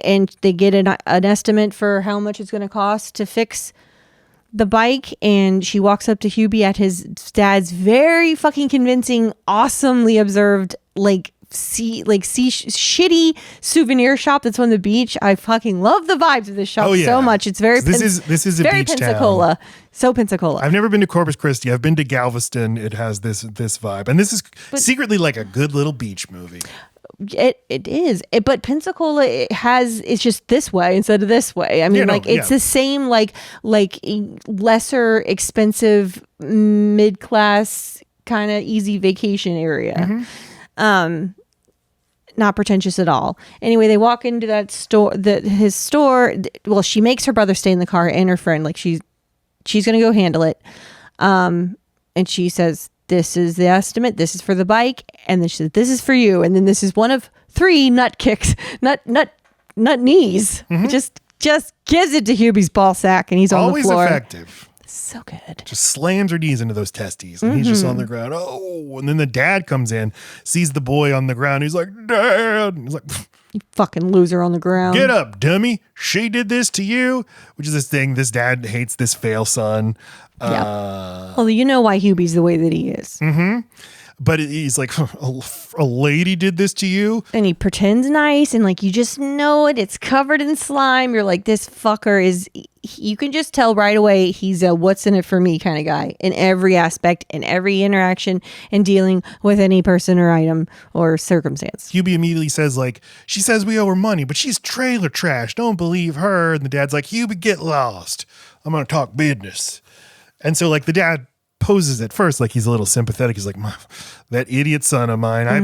and they get an estimate for how much it's going to cost to fix the bike. And she walks up to Hubie at his dad's very fucking convincing, awesomely observed, shitty souvenir shop that's on the beach. I fucking love the vibes of this shop so much. It's very this is a very beach Pensacola. town. So Pensacola. I've never been to Corpus Christi. I've been to Galveston. It has this vibe, and this is secretly like a good little beach movie. It is, but Pensacola it's just this way instead of this way. I mean, it's the same like lesser expensive mid-class kind of easy vacation area. Mm-hmm. Not pretentious at all. Anyway, they walk into that store, his store. Well, she makes her brother stay in the car and her friend. Like she's gonna go handle it. And she says, "This is the estimate. This is for the bike." And then she said, "This is for you." And then this is one of 3 nut kicks, nut knees. Mm-hmm. Just gives it to Hubie's ball sack, and he's on the floor. Always effective. So good. Just slams her knees into those testes, and he's just on the ground. Oh, and then the dad comes in, sees the boy on the ground. He's like, "Dad," and he's like, "You fucking loser on the ground. Get up, dummy. She did this to you," which is this thing. This dad hates this fail son. Yeah. Well, you know why Hubie's the way that he is. Mm-hmm. But he's like, a lady did this to you? And he pretends nice, and like you just know it. It's covered in slime. You're like, this fucker is, you can just tell right away he's a what's in it for me kind of guy in every aspect, in every interaction, and dealing with any person or item or circumstance. Hubie immediately says, like, she says we owe her money, but she's trailer trash. Don't believe her. And the dad's like, Hubie, get lost. I'm going to talk business. And so, like, the dad poses at first like he's a little sympathetic. He's like, that idiot son of mine. I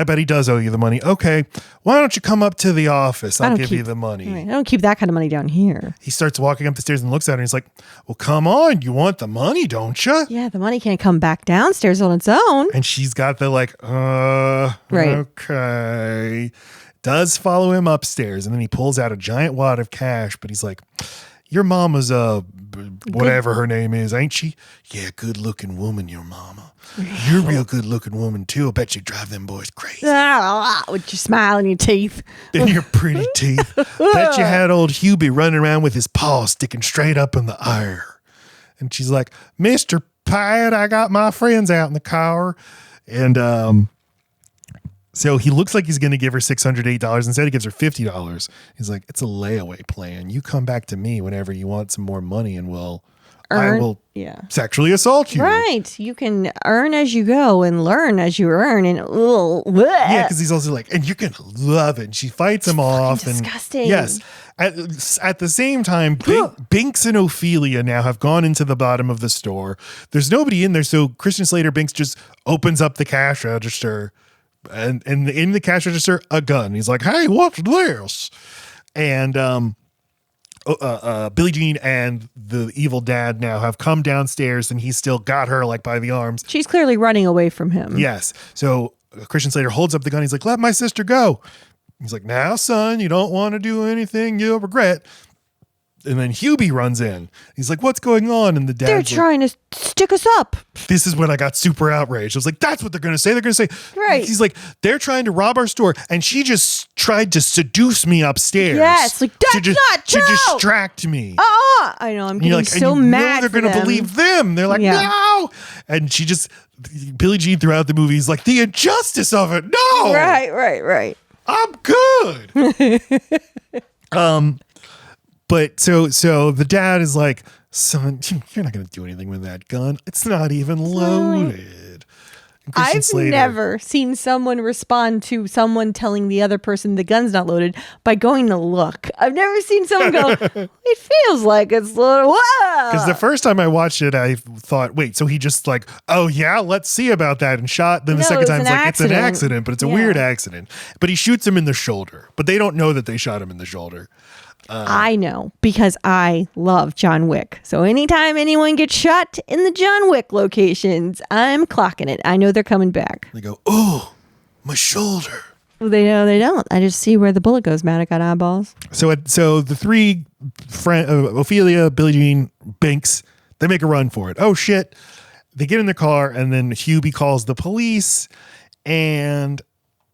bet he does owe you the money. Okay, why don't you come up to the office? I'll give you the money. Right, I don't keep that kind of money down here. He starts walking up the stairs and looks at her and he's like, well, come on. You want the money, don't you? Yeah, the money can't come back downstairs on its own. And she's got the like, right. Okay. Does follow him upstairs. And then he pulls out a giant wad of cash, but he's like, your mama's whatever her name is, ain't she? Yeah, good looking woman, your mama. You're a real good looking woman too. I bet you drive them boys crazy. With your smile and your teeth. And your pretty teeth. Bet you had old Hubie running around with his paw sticking straight up in the air. And she's like, Mr. Pat, I got my friends out in the car. And so he looks like he's going to give her $608. Instead, he gives her $50. He's like, it's a layaway plan. You come back to me whenever you want some more money and I will sexually assault you. Right. You can earn as you go and learn as you earn. And yeah, because he's also like, and you're going to love it. And she fights him off. Disgusting. And yes. At the same time, Binx and Ophelia now have gone into the bottom of the store. There's nobody in there. So Christian Slater Binx just opens up the cash register. And in the cash register, a gun. He's like, hey, what's this? And Billie Jean and the evil dad now have come downstairs, and he's still got her like by the arms. She's clearly running away from him. Yes. So Christian Slater holds up the gun. He's like, let my sister go. He's like, now, son, you don't want to do anything you'll regret. And then Hubie runs in. He's like, what's going on? And the dad's They're trying to stick us up. This is when I got super outraged. I was like, that's what they're going to say. They're going to say, right. He's like, they're trying to rob our store. And she just tried to seduce me upstairs. Yes, like, that's not true. To distract me. I know, I'm getting so mad. They're going to believe them. They're like, no. And Billie Jean throughout the movie is like, the injustice of it. No. Right. I'm good. But so the dad is like, son, you're not going to do anything with that gun. It's not even loaded. I've never seen someone respond to someone telling the other person the gun's not loaded by going to look. I've never seen someone go, it feels like it's loaded. Whoa. Because the first time I watched it, I thought, wait, so he just like, oh yeah, let's see about that, and shot. Then the second time it's like, it's an accident, but it's a weird accident. But he shoots him in the shoulder. But they don't know that they shot him in the shoulder. I know, because I love John Wick. So anytime anyone gets shot in the John Wick locations, I'm clocking it. I know they're coming back. They go, oh, my shoulder. Well, they know they don't. I just see where the bullet goes, man. I got eyeballs. So the three Ophelia, Billie Jean, Binx, they make a run for it. Oh shit. They get in the car, and then Hubie calls the police, and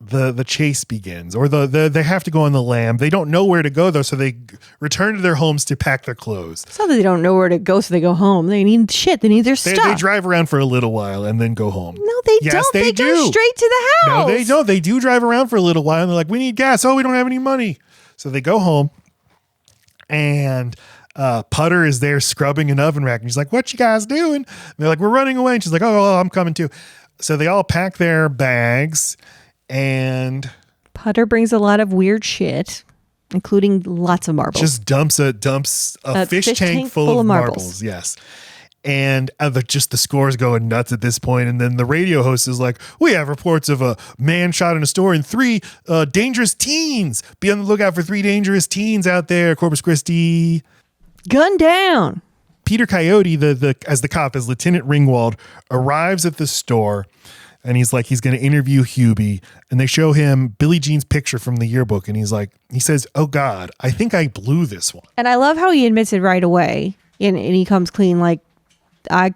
the chase begins, or they have to go on the lam. They don't know where to go though, so they return to their homes to pack their clothes. It's not that they don't know where to go, so they go home. They need shit. They need their stuff. They drive around for a little while and then go home. No, they don't. They go straight to the house. No, they don't. They do drive around for a little while, and they're like, we need gas. Oh, we don't have any money. So they go home, and Putter is there scrubbing an oven rack, and she's like, what you guys doing? And they're like, we're running away. And she's like, oh, I'm coming too. So they all pack their bags. And Putter brings a lot of weird shit, including lots of marbles. Just dumps a fish tank full of marbles. Yes. And the scores going nuts at this point. And then the radio host is like, we have reports of a man shot in a store and 3 dangerous teens. Be on the lookout for 3 dangerous teens out there. Corpus Christi. Gun down. Peter Coyote, as the cop, as Lieutenant Ringwald, arrives at the store. And he's like, he's going to interview Hubie, and they show him Billie Jean's picture from the yearbook. And he says, oh God, I think I blew this one. And I love how he admits it right away. And he comes clean. Like, I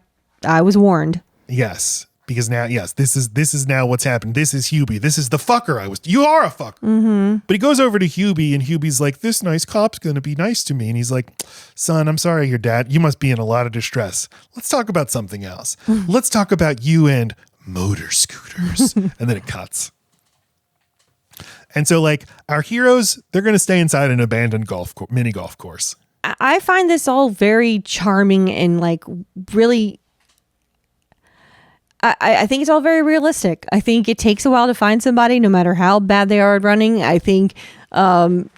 was warned. Yes. Because now, this is now what's happened. This is Hubie. This is the fucker you are a fucker. Mm-hmm. But he goes over to Hubie, and Hubie's like, this nice cop's going to be nice to me. And he's like, son, I'm sorry, your dad, you must be in a lot of distress. Let's talk about something else. Let's talk about you and motor scooters. And then it cuts. And so like our heroes, they're going to stay inside an abandoned mini golf course. I find this all very charming and like really, I think it's all very realistic. I think it takes a while to find somebody, no matter how bad they are at running. I think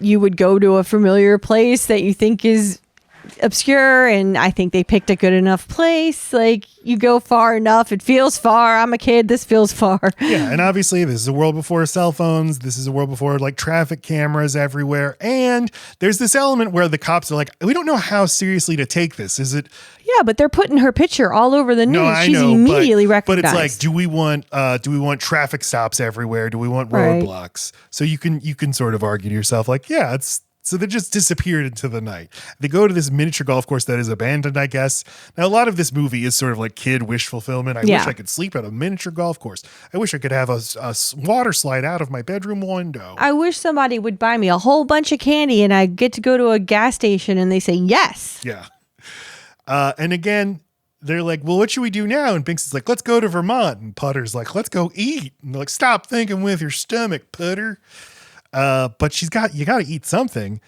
you would go to a familiar place that you think is obscure, and I think they picked a good enough place. Like, you go far enough, it feels far. I'm a kid, this feels far. Yeah, and obviously this is a world before cell phones. This is a world before like traffic cameras everywhere. And there's this element where the cops are like, we don't know how seriously to take this. Is it? Yeah, but they're putting her picture all over the news. No, I She's know, immediately recognized. But it's like, do we want traffic stops everywhere? Do we want roadblocks? So you can sort of argue to yourself like, yeah, so they just disappeared into the night. They go to this miniature golf course that is abandoned, I guess. Now, a lot of this movie is sort of like kid wish fulfillment. I wish I could sleep at a miniature golf course. I wish I could have a water slide out of my bedroom window. I wish somebody would buy me a whole bunch of candy and I get to go to a gas station and they say yes. Yeah. And again, they're like, well, what should we do now? And Binx is like, let's go to Vermont. And Putter's like, let's go eat. And they're like, stop thinking with your stomach, Putter. But you got to eat something.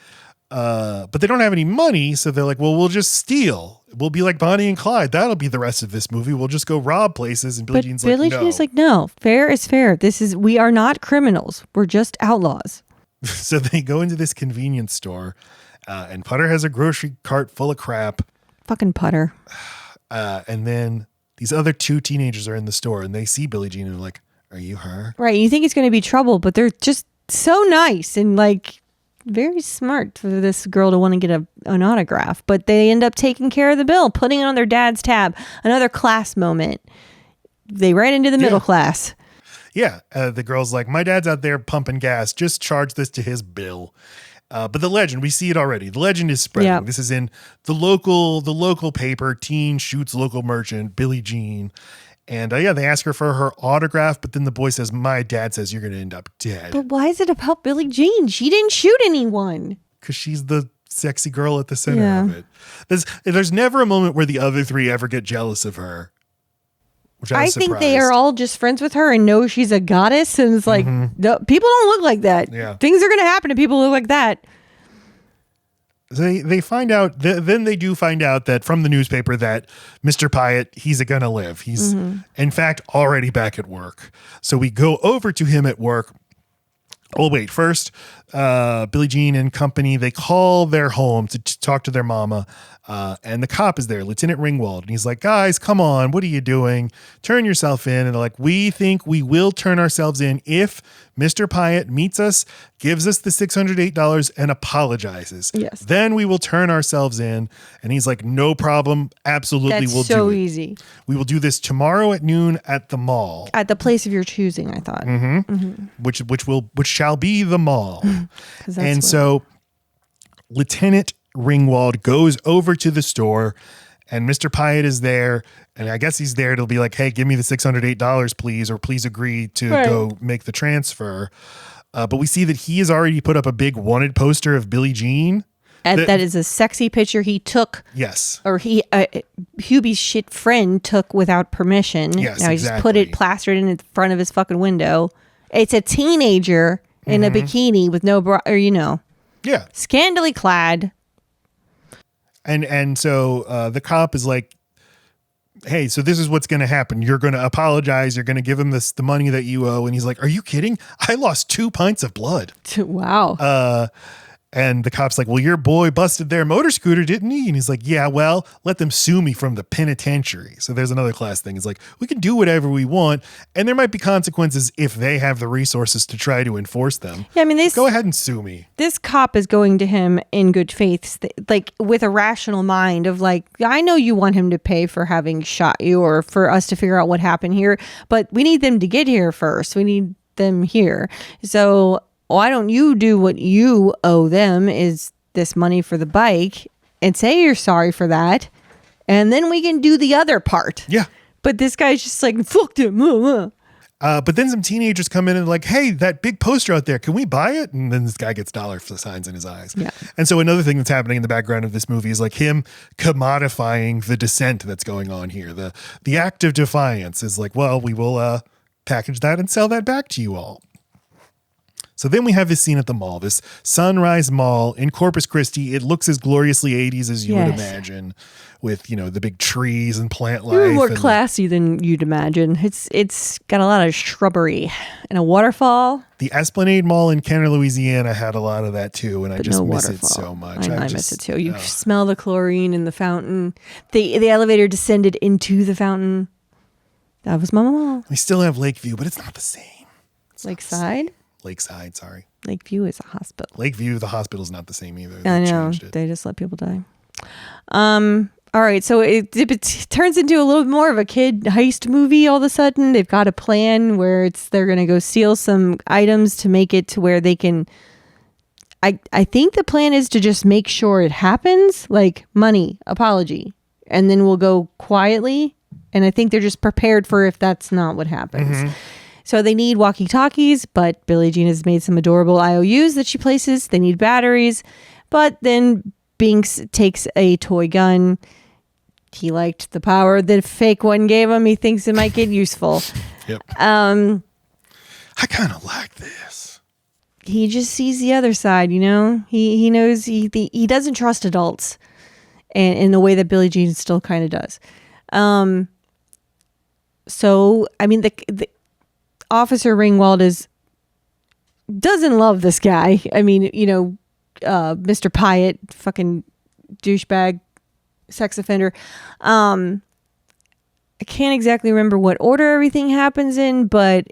But they don't have any money. So they're like, well, we'll just steal. We'll be like Bonnie and Clyde. That'll be the rest of this movie. We'll just go rob places. And Billie Jean's like, no. Billie Jean's like, no, fair is fair. We are not criminals. We're just outlaws. So they go into this convenience store and Putter has a grocery cart full of crap. Fucking Putter. And then these other two teenagers are in the store and they see Billie Jean and they're like, are you her? Right. You think it's going to be trouble, but they're just so nice and like very smart for this girl to want to get an autograph. But they end up taking care of the bill, putting it on their dad's tab. Another class moment. They ran into the middle class. Yeah. The girl's like, my dad's out there pumping gas. Just charge this to his bill. But the legend, we see it already. The legend is spreading. Yep. This is in the local paper. Teen shoots local merchant, Billie Jean. And they ask her for her autograph, but then the boy says, my dad says you're going to end up dead. But why is it about Billie Jean? She didn't shoot anyone. Because she's the sexy girl at the center of it. There's never a moment where the other three ever get jealous of her. Which I think they are all just friends with her and know she's a goddess. And it's like, no, people don't look like that. Yeah. Things are going to happen to people who look like that. They find out, then they do find out that from the newspaper that Mr. Pyatt, he's going to live. He's, in fact, already back at work. So we go over to him at work. Oh, wait, first, Billie Jean and company, they call their home to talk to their mama. And the cop is there, Lieutenant Ringwald. And he's like, guys, come on. What are you doing? Turn yourself in. And they're like, we think we will turn ourselves in if Mr. Pyatt meets us, gives us the $608 and apologizes. Yes. Then we will turn ourselves in. And he's like, no problem. Absolutely. We'll do it. That's so easy. We will do this tomorrow at noon at the mall. At the place of your choosing, I thought. Which shall be the mall. And so Lieutenant Ringwald goes over to the store and Mr. Pyatt is there. And I guess he's there to be like, hey, give me the $608, please, or please agree to go make the transfer. But we see that he has already put up a big wanted poster of Billie Jean. And that is a sexy picture he took. Yes. Or Hubie's shit friend took without permission. Yes, now he just put it plastered in front of his fucking window. It's a teenager in a bikini with no bra, or Yeah. Scantily clad. And so the cop is like, hey, so this is what's going to happen. You're going to apologize. You're going to give him the money that you owe. And he's like, are you kidding? I lost 2 pints of blood. Wow. And the cop's like, well, your boy busted their motor scooter, didn't he? And he's like, yeah, well, let them sue me from the penitentiary. So there's another class thing. It's like, we can do whatever we want. And there might be consequences if they have the resources to try to enforce them. Yeah, I mean, go ahead and sue me. This cop is going to him in good faith, like with a rational mind of like, I know you want him to pay for having shot you or for us to figure out what happened here, but we need them to get here first. We need them here. So why don't you do what you owe them is this money for the bike and say you're sorry for that. And then we can do the other part. Yeah. But this guy's just like, fuck them. But then some teenagers come in and like, hey, that big poster out there, can we buy it? And then this guy gets dollar signs in his eyes. Yeah. And so another thing that's happening in the background of this movie is like him commodifying the dissent that's going on here. The act of defiance is like, well, we will package that and sell that back to you all. So then we have this scene at the mall, this Sunrise Mall in Corpus Christi. It looks as gloriously 80s as you would imagine, with, the big trees and plant life. It's more classy than you'd imagine. It's got a lot of shrubbery and a waterfall. The Esplanade Mall in Kenner, Louisiana had a lot of that too, and I just miss it so much. I miss it too. You smell the chlorine in the fountain. The elevator descended into the fountain. That was my mall. We still have Lakeview, but it's not the same. Lakeside? Lakeside, sorry. Lakeview is a hospital. Lakeview, the hospital, is not the same either. I know. They just let people die. All right. So it turns into a little more of a kid heist movie all of a sudden. They've got a plan where they're going to go steal some items to make it to where they can. I think the plan is to just make sure it happens, like money, apology, and then we'll go quietly. And I think they're just prepared for if that's not what happens. Mm-hmm. So they need walkie-talkies, but Billie Jean has made some adorable IOUs that she places. They need batteries, but then Binx takes a toy gun, He liked the power the fake one gave him. He thinks it might get useful. Yep. I kind of like this. He just sees the other side, you know? He knows he doesn't trust adults in the way that Billie Jean still kind of does. So, I mean, the Officer Ringwald doesn't love this guy. I mean, you know, Mr. Pyatt, fucking douchebag, sex offender. I can't exactly remember what order everything happens in, but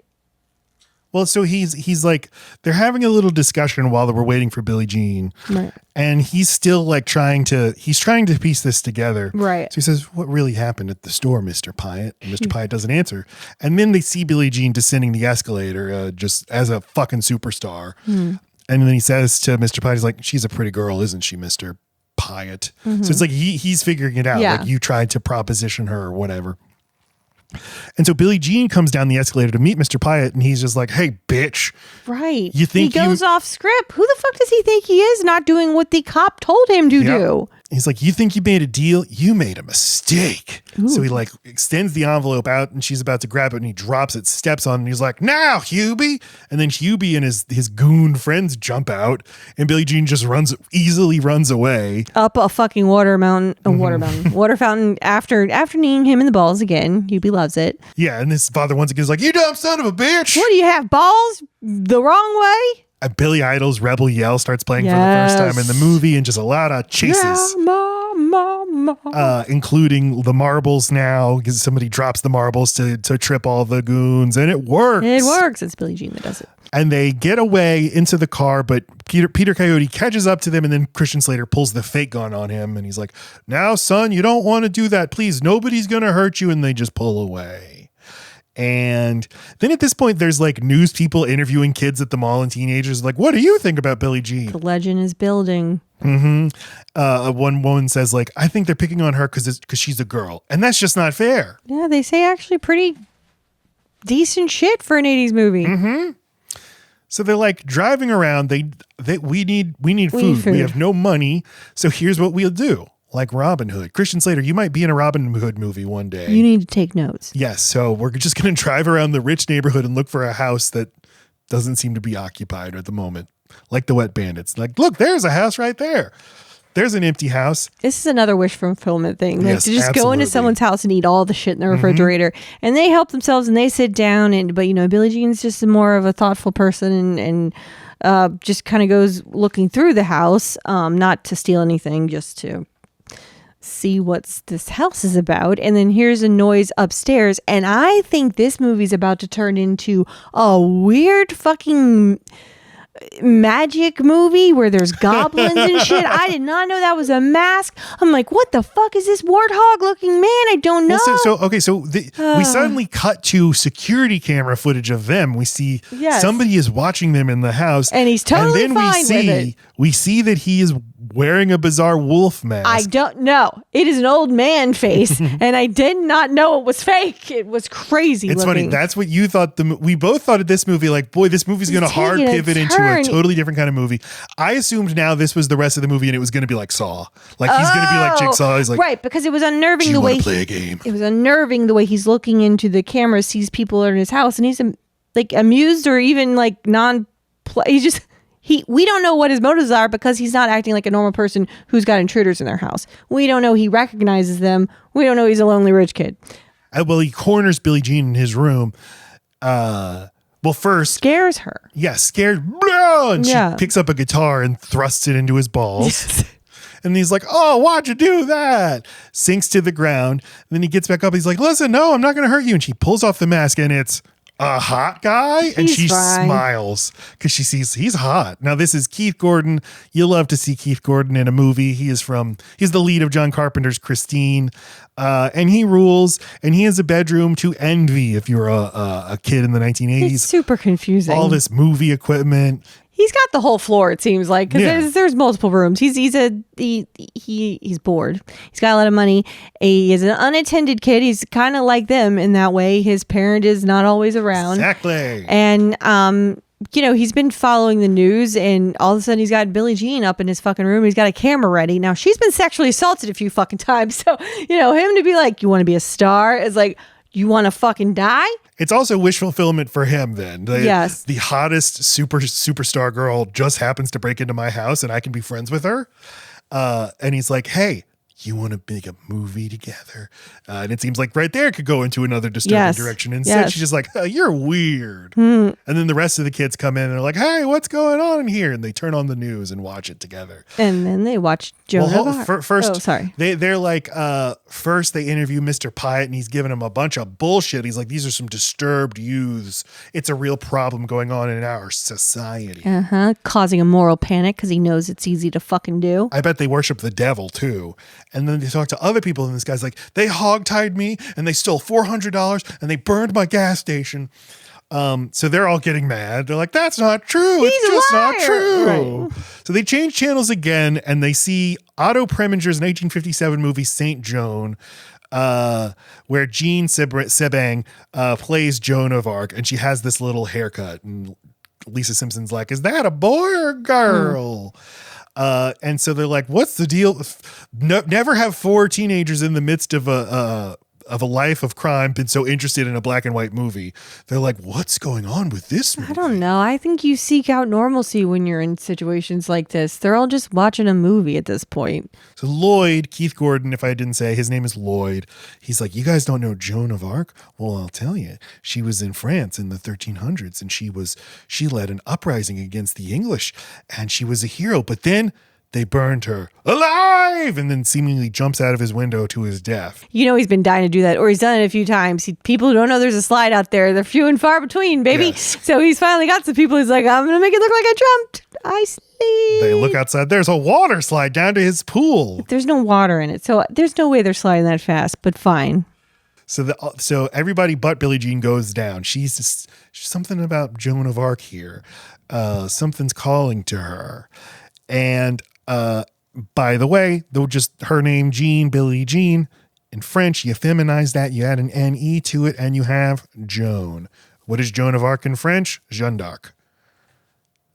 well, so he's like, they're having a little discussion while we're waiting for Billie Jean, right. And he's still like trying to piece this together, right? So he says, "What really happened at the store, Mr. Pyatt?" And Mr. Pyatt doesn't answer, and then they see Billie Jean descending the escalator, just as a fucking superstar, and then he says to Mr. Pyatt, he's like, "She's a pretty girl, isn't she, Mr. Pyatt?" So it's like he's figuring it out, like you tried to proposition her or whatever. And so Billie Jean comes down the escalator to meet Mr. Pyatt, and he's just like, "Hey, bitch." Right. You think he goes off script. Who the fuck does he think he is, not doing what the cop told him to do? He's like, "You think you made a deal? You made a mistake." Ooh. So he like extends the envelope out, and she's about to grab it, and he drops it, steps on it, and he's like, "Now, Hubie." And then Hubie and his goon friends jump out, and Billie Jean just easily runs away. Up a fucking water fountain after kneeing him in the balls again. Hubie loves it. Yeah, and this father once again is like, "You dumb son of a bitch. What do you have, balls the wrong way?" Billy Idol's Rebel Yell starts playing for the first time in the movie, and just a lot of chases. Including the marbles now, because somebody drops the marbles to trip all the goons, and it works. It's Billie Jean that does it. And they get away into the car, but Peter Coyote catches up to them, and then Christian Slater pulls the fake gun on him, and he's like, "Now, son, you don't want to do that. Please, nobody's going to hurt you," and they just pull away. And then at this point, there's like news people interviewing kids at the mall and teenagers like, "What do you think about Billie Jean?" The legend is building. One woman says like, "I think they're picking on her because she's a girl, and that's just not fair." Yeah, they say actually pretty decent shit for an 80s movie. So they're like driving around. We need food. We have no money. So here's what we'll do. Like Robin Hood. Christian Slater, you might be in a Robin Hood movie one day. You need to take notes. Yes. So we're just going to drive around the rich neighborhood and look for a house that doesn't seem to be occupied at the moment. Like the Wet Bandits. Like, look, there's a house right there. There's an empty house. This is another wish fulfillment thing. Like yes, to just absolutely. go into someone's house and eat all the shit in the refrigerator. And they help themselves and they sit down. But, you know, Billie Jean's just more of a thoughtful person and just kind of goes looking through the house, not to steal anything, just to see what this house is about. And then here's a noise upstairs. And I think this movie's about to turn into a weird fucking magic movie where there's goblins and shit. I did not know that was a mask. I'm like, what the fuck is this warthog looking man? I don't know. Well, we suddenly cut to security camera footage of them. We see somebody is watching them in the house, and he's totally fine with it. We see that he is wearing a bizarre wolf mask. I don't know. It is an old man face, and I did not know it was fake. It was crazy. It's looking. funny. That's what you thought. We both thought of this movie like, boy, this movie's going to hard pivot into a totally different kind of movie. I assumed now this was the rest of the movie, and it was going to be like Saw. Like he's going to be like Jigsaw. He's like, right, because it was unnerving the way play a game. It was unnerving the way he's looking into the camera, sees people in his house, and he's like amused or even like he's just. We don't know what his motives are because he's not acting like a normal person who's got intruders in their house. We don't know he recognizes them. We don't know he's a lonely rich kid. Well, he corners Billie Jean in his room. First scares her. Yeah, scared. And she picks up a guitar and thrusts it into his balls. And he's like, "Oh, why'd you do that?" Sinks to the ground. And then he gets back up. He's like, "Listen, no, I'm not going to hurt you." And she pulls off the mask, and it's a hot guy, and she smiles because she sees he's hot. Now this is Keith Gordon. You love to see Keith Gordon in a movie. He's the lead of John Carpenter's Christine, and he rules. And he has a bedroom to envy if you're a kid in the 1980s. It's super confusing. All this movie equipment. He's got the whole floor, it seems like, because there's multiple rooms. He's bored. He's got a lot of money. He is an unattended kid. He's kind of like them in that way. His parent is not always around. Exactly. And he's been following the news, and all of a sudden he's got Billie Jean up in his fucking room. He's got a camera ready. Now, she's been sexually assaulted a few fucking times. So, him to be like, you want to be a star is like, you want to fucking die? It's also wish fulfillment for him then. Yes. The hottest superstar girl just happens to break into my house and I can be friends with her. And he's like, hey, you want to make a movie together? And it seems like right there it could go into another disturbing direction. Instead, she's just like, oh, you're weird. And then the rest of the kids come in and they're like, hey, what's going on in here? And they turn on the news and watch it together. And then they watch Joan of Arc. First, they're like, first they interview Mr. Pyatt and he's giving him a bunch of bullshit. He's like, these are some disturbed youths. It's a real problem going on in our society. Causing a moral panic because he knows it's easy to fucking do. I bet they worship the devil too. And then they talk to other people, and this guy's like, they hogtied me, and they stole $400, and they burned my gas station. So they're all getting mad. They're like, that's not true. It's just not true. Right. So they change channels again, and they see Otto Preminger's 1957 movie Saint Joan, where Jean Sebang plays Joan of Arc, and she has this little haircut. And Lisa Simpson's like, is that a boy or a girl? And so they're like, what's the deal? Never have 4 teenagers in the midst of a life of crime been so interested in a black and white movie. They're like, what's going on with this movie? I don't know. I think you seek out normalcy when you're in situations like this. They're all just watching a movie at this point. So Lloyd, Keith Gordon, if I didn't say, his name is Lloyd. He's like, you guys don't know Joan of Arc? Well, I'll tell you. She was in France in the 1300s, and she led an uprising against the English, and she was a hero. But then they burned her alive, and then seemingly jumps out of his window to his death. He's been dying to do that, or he's done it a few times. People who don't know there's a slide out there. They're few and far between, baby. Yes. So he's finally got some people. He's like, I'm going to make it look like I jumped. I slid. They look outside. There's a water slide down to his pool. There's no water in it, so there's no way they're sliding that fast, but fine. So everybody but Billie Jean goes down. She's something about Joan of Arc here. Something's calling to her. And by the way, though, just her name, Jean, Billie Jean, in French, you feminize that, you add an N-E to it, and you have Joan. What is Joan of Arc in French? Jeanne d'Arc.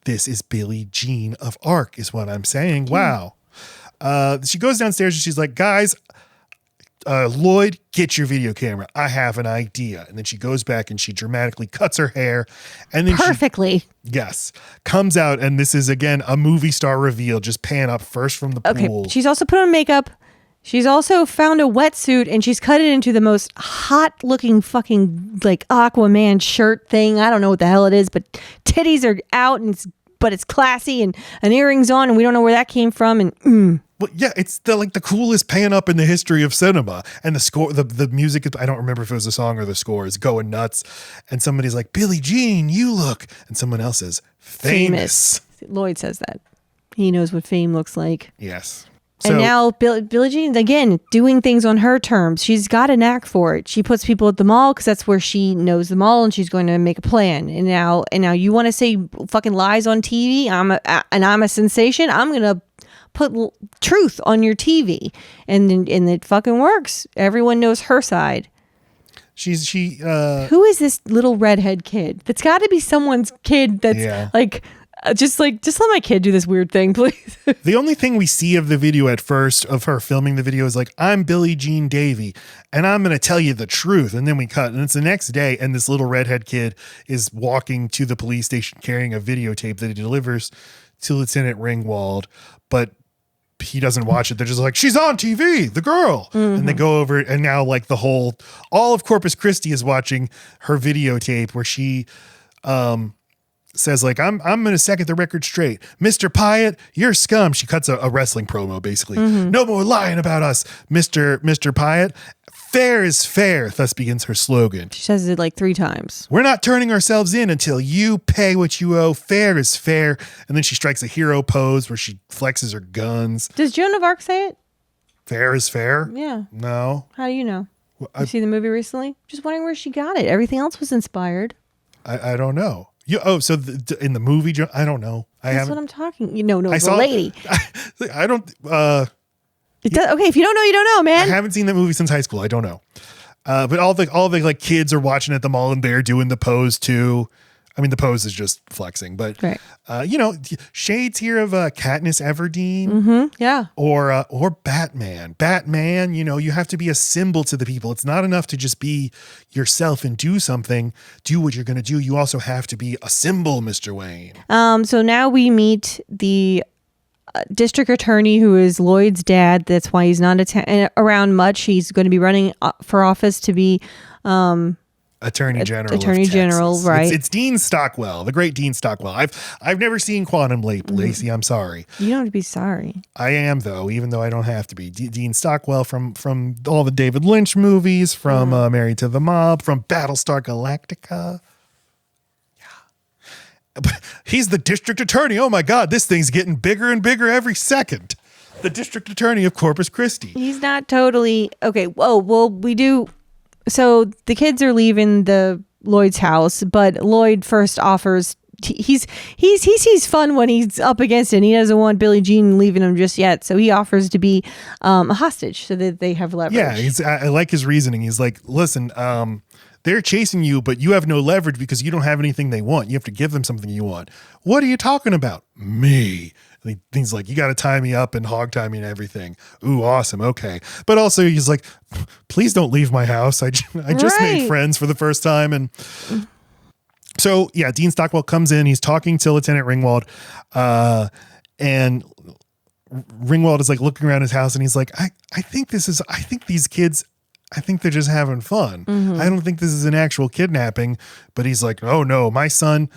This is Billie Jean of Arc, is what I'm saying. Wow. She goes downstairs and she's like, guys, Lloyd, get your video camera. I have an idea. And then she goes back and she dramatically cuts her hair. And then perfectly. Yes. Comes out, and this is, again, a movie star reveal. Just pan up first from the pool. Okay. She's also put on makeup. She's also found a wetsuit, and she's cut it into the most hot-looking fucking, like, Aquaman shirt thing. I don't know what the hell it is, but titties are out, but it's classy, and an earrings on, and we don't know where that came from, and Well, yeah, it's the coolest pan up in the history of cinema. And the score, the music, I don't remember if it was the song or the score, is going nuts. And somebody's like, Billie Jean, you look. And someone else says, famous. Lloyd says that. He knows what fame looks like. Yes. And now Billie Jean, again, doing things on her terms. She's got a knack for it. She puts people at the mall because that's where she knows them all, and she's going to make a plan. And now you want to say fucking lies on TV? I'm a sensation. I'm going to put truth on your TV, and it fucking works. Everyone knows her side. Who is this little redhead kid? That's got to be someone's kid. That's just let my kid do this weird thing, please. The only thing we see of the video at first of her filming the video is like, I'm Billie Jean Davy, and I'm going to tell you the truth. And then we cut, and it's the next day, and this little redhead kid is walking to the police station carrying a videotape that he delivers to Lieutenant Ringwald, but he doesn't watch it. They're just like, she's on TV, the girl. Mm-hmm. And they go over, and now like all of Corpus Christi is watching her videotape where she says like, I'm going to set the record straight. Mr. Pyatt, you're scum. She cuts a wrestling promo, basically. Mm-hmm. No more lying about us, Mr. Pyatt. Fair is fair, thus begins her slogan. She says it like 3 times. We're not turning ourselves in until you pay what you owe. Fair is fair. And then she strikes a hero pose where she flexes her guns. Does Joan of Arc say it? Fair is fair? Yeah. No. How do you know? Well, you see the movie recently? Just wondering where she got it. Everything else was inspired. I don't know. So in the movie, I don't know. That's what I'm talking. The lady. I don't. Okay, if you don't know, you don't know, man. I haven't seen that movie since high school. I don't know. But all the like kids are watching at the mall, and they're doing the pose too. I mean, the pose is just flexing, but Right. Shades here of Katniss Everdeen, Yeah. or Batman. Batman, you have to be a symbol to the people. It's not enough to just be yourself and do something. Do what you're going to do. You also have to be a symbol, Mr. Wayne. So now we meet the district attorney who is Lloyd's dad. That's why he's not around much. He's going to be running for office to be Attorney General. Attorney General, right? It's Dean Stockwell, the great Dean Stockwell. I've never seen Quantum Leap, Lacey. I'm sorry. You don't have to be sorry. I am, though, even though I don't have to be. Dean Stockwell from all the David Lynch movies, from Married to the Mob, from Battlestar Galactica. Yeah. He's the district attorney. Oh my God, this thing's getting bigger and bigger every second. The district attorney of Corpus Christi. He's not totally okay. Whoa, well, we do. So the kids are leaving the Lloyd's house, but Lloyd first offers. He sees fun when he's up against it. And he doesn't want Billie Jean leaving him just yet, so he offers to be a hostage so that they have leverage. Yeah, I like his reasoning. He's like, listen, they're chasing you, but you have no leverage because you don't have anything they want. You have to give them something you want. What are you talking about? Me. Things like, you got to tie me up and hog tie me and everything. Ooh, awesome. Okay. But also he's like, please don't leave my house. I just made friends for the first time. And so, yeah, Dean Stockwell comes in. He's talking to Lieutenant Ringwald. And Ringwald is like looking around his house and he's like, I think these kids, I think they're just having fun. I don't think this is an actual kidnapping. But he's like, oh no, my son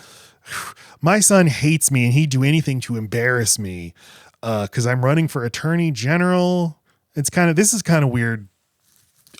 hates me and he'd do anything to embarrass me because I'm running for Attorney General. This is kind of weird,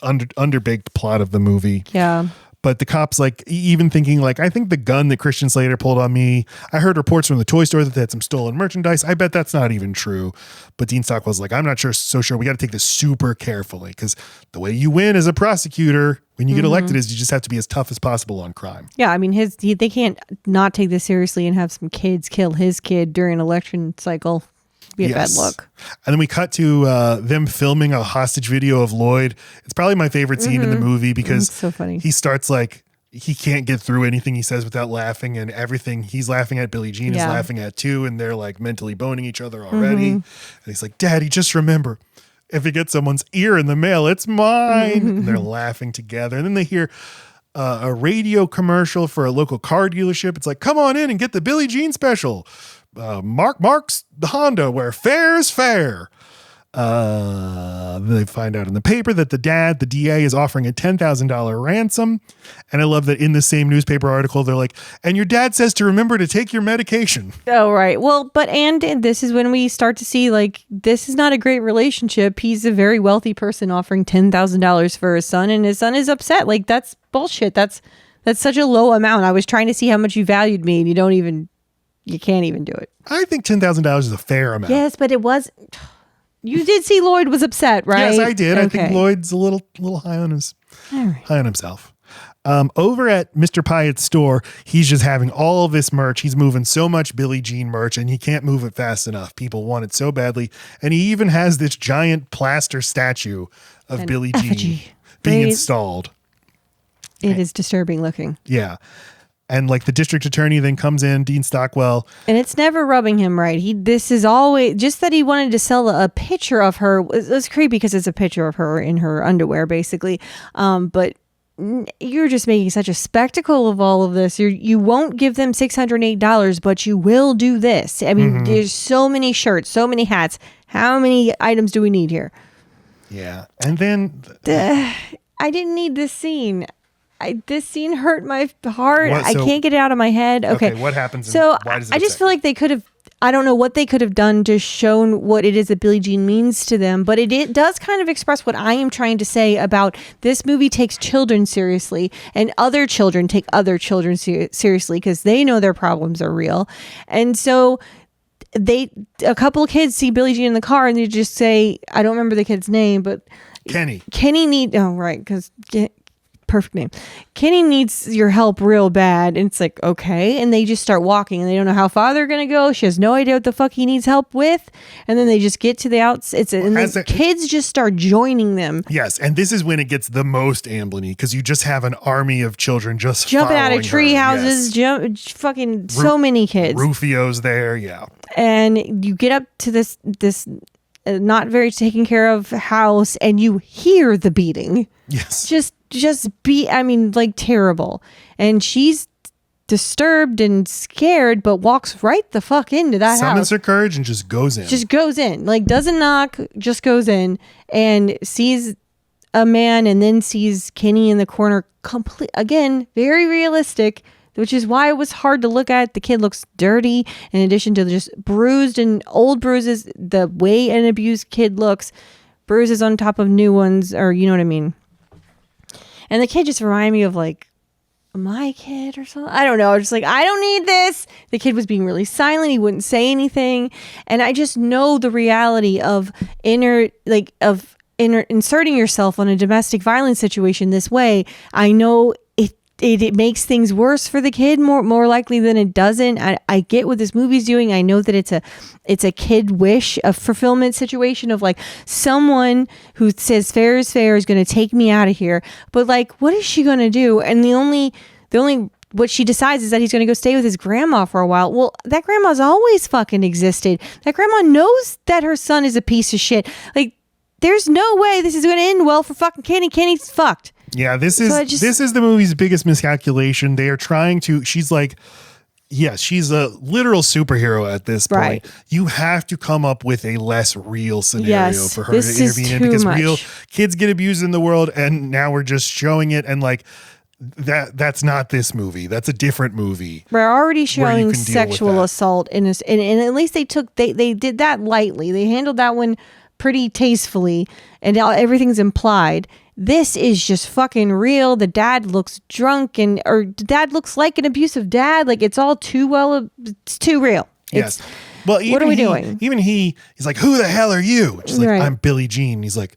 underbaked plot of the movie. Yeah. But the cop's like, even thinking like, I think the gun that Christian Slater pulled on me, I heard reports from the toy store that they had some stolen merchandise. I bet that's not even true. But Dean Stockwell's like, I'm not so sure. We got to take this super carefully because the way you win as a prosecutor when you get elected is you just have to be as tough as possible on crime. Yeah, I mean, they can't not take this seriously and have some kids kill his kid during an election cycle. Be a bad look. And then we cut to them filming a hostage video of Lloyd. It's probably my favorite scene in the movie because so funny. He starts like, he can't get through anything he says without laughing, and everything he's laughing at, Billie Jean is laughing at too, and they're like mentally boning each other already. And he's like, Daddy, just remember, if you get someone's ear in the mail, it's mine. And they're laughing together. And then they hear a radio commercial for a local car dealership. It's like, come on in and get the Billie Jean special. Mark's the Honda where fair is fair. They find out in the paper that the DA is offering a $10,000 ransom. And I love that in the same newspaper article, they're like, and your dad says to remember to take your medication. Oh, right. Well, and this is when we start to see like, this is not a great relationship. He's a very wealthy person offering $10,000 for his son, and his son is upset. Like, that's bullshit. That's such a low amount. I was trying to see how much you valued me, and you can't even do it. I think $10,000 is a fair amount. Yes, but it was. You did see Lloyd was upset, right? Yes, I did. Okay. I think Lloyd's a little high on high on himself. Over at Mr. Pyatt's store, he's just having all of this merch. He's moving so much Billie Jean merch, and he can't move it fast enough. People want it so badly, and he even has this giant plaster statue of Billie Jean being installed. It is disturbing looking. Yeah. And like the district attorney then comes in, Dean Stockwell. And it's never rubbing him right. This is always just that he wanted to sell a picture of her. It was creepy because it's a picture of her in her underwear, basically. But you're just making such a spectacle of all of this. You won't give them $608, but you will do this. I mean, there's so many shirts, so many hats. How many items do we need here? Yeah. And then I didn't need this scene. This scene hurt my heart. I can't get it out of my head. Okay, what happens? So why does it I just feel like they could have. I don't know what they could have done to shown what it is that Billie Jean means to them, but it does kind of express what I am trying to say about this movie takes children seriously, and other children take other children seriously because they know their problems are real, and so a couple of kids see Billie Jean in the car and they just say, I don't remember the kid's name, but Kenny need. Oh, right, because. perfect name. Kenny needs your help real bad. And it's like, okay. And they just start walking and they don't know how far they're going to go. She has no idea what the fuck he needs help with. And then they just get to the outside. And the kids just start joining them. Yes. And this is when it gets the most Amblin-y because you just have an army of children just jumping out of tree houses, so many kids. Rufio's there. Yeah. And you get up to this not very taken care of house and you hear the beating. Yes. Terrible. And she's disturbed and scared, but walks right the fuck into that house. Summons her courage and just goes in. Doesn't knock, just goes in and sees a man and then sees Kenny in the corner. Again, very realistic, which is why it was hard to look at. The kid looks dirty in addition to just bruised and old bruises. The way an abused kid looks, bruises on top of new ones, or you know what I mean. And the kid just reminded me of like my kid or something. I don't know. Just like, I don't need this. The kid was being really silent. He wouldn't say anything. And I just know the reality of inserting yourself on a domestic violence situation this way. I know it makes things worse for the kid more likely than it doesn't. I get what this movie's doing. I know that it's a kid wish, a fulfillment situation of like someone who says fair is fair is going to take me out of here. But like, what is she going to do? And the only what she decides is that he's going to go stay with his grandma for a while. Well, that grandma's always fucking existed. That grandma knows that her son is a piece of shit. Like, there's no way this is going to end well for fucking Kenny. Kenny's fucked. Yeah, this is the movie's biggest miscalculation. They are trying to. She's like, yes, she's a literal superhero at this point. Right. You have to come up with a less real scenario for her to intervene in because real kids get abused in the world, and now we're just showing it. And like that's not this movie. That's a different movie. We're already showing sexual assault in this, and at least they did that lightly. They handled that one pretty tastefully, and now everything's implied. This is just fucking real. The dad looks drunk or dad looks like an abusive dad. Like it's all it's too real. Yes. Well, what are we doing? Even he's like, who the hell are you? She's like, I'm Billie Jean. He's like,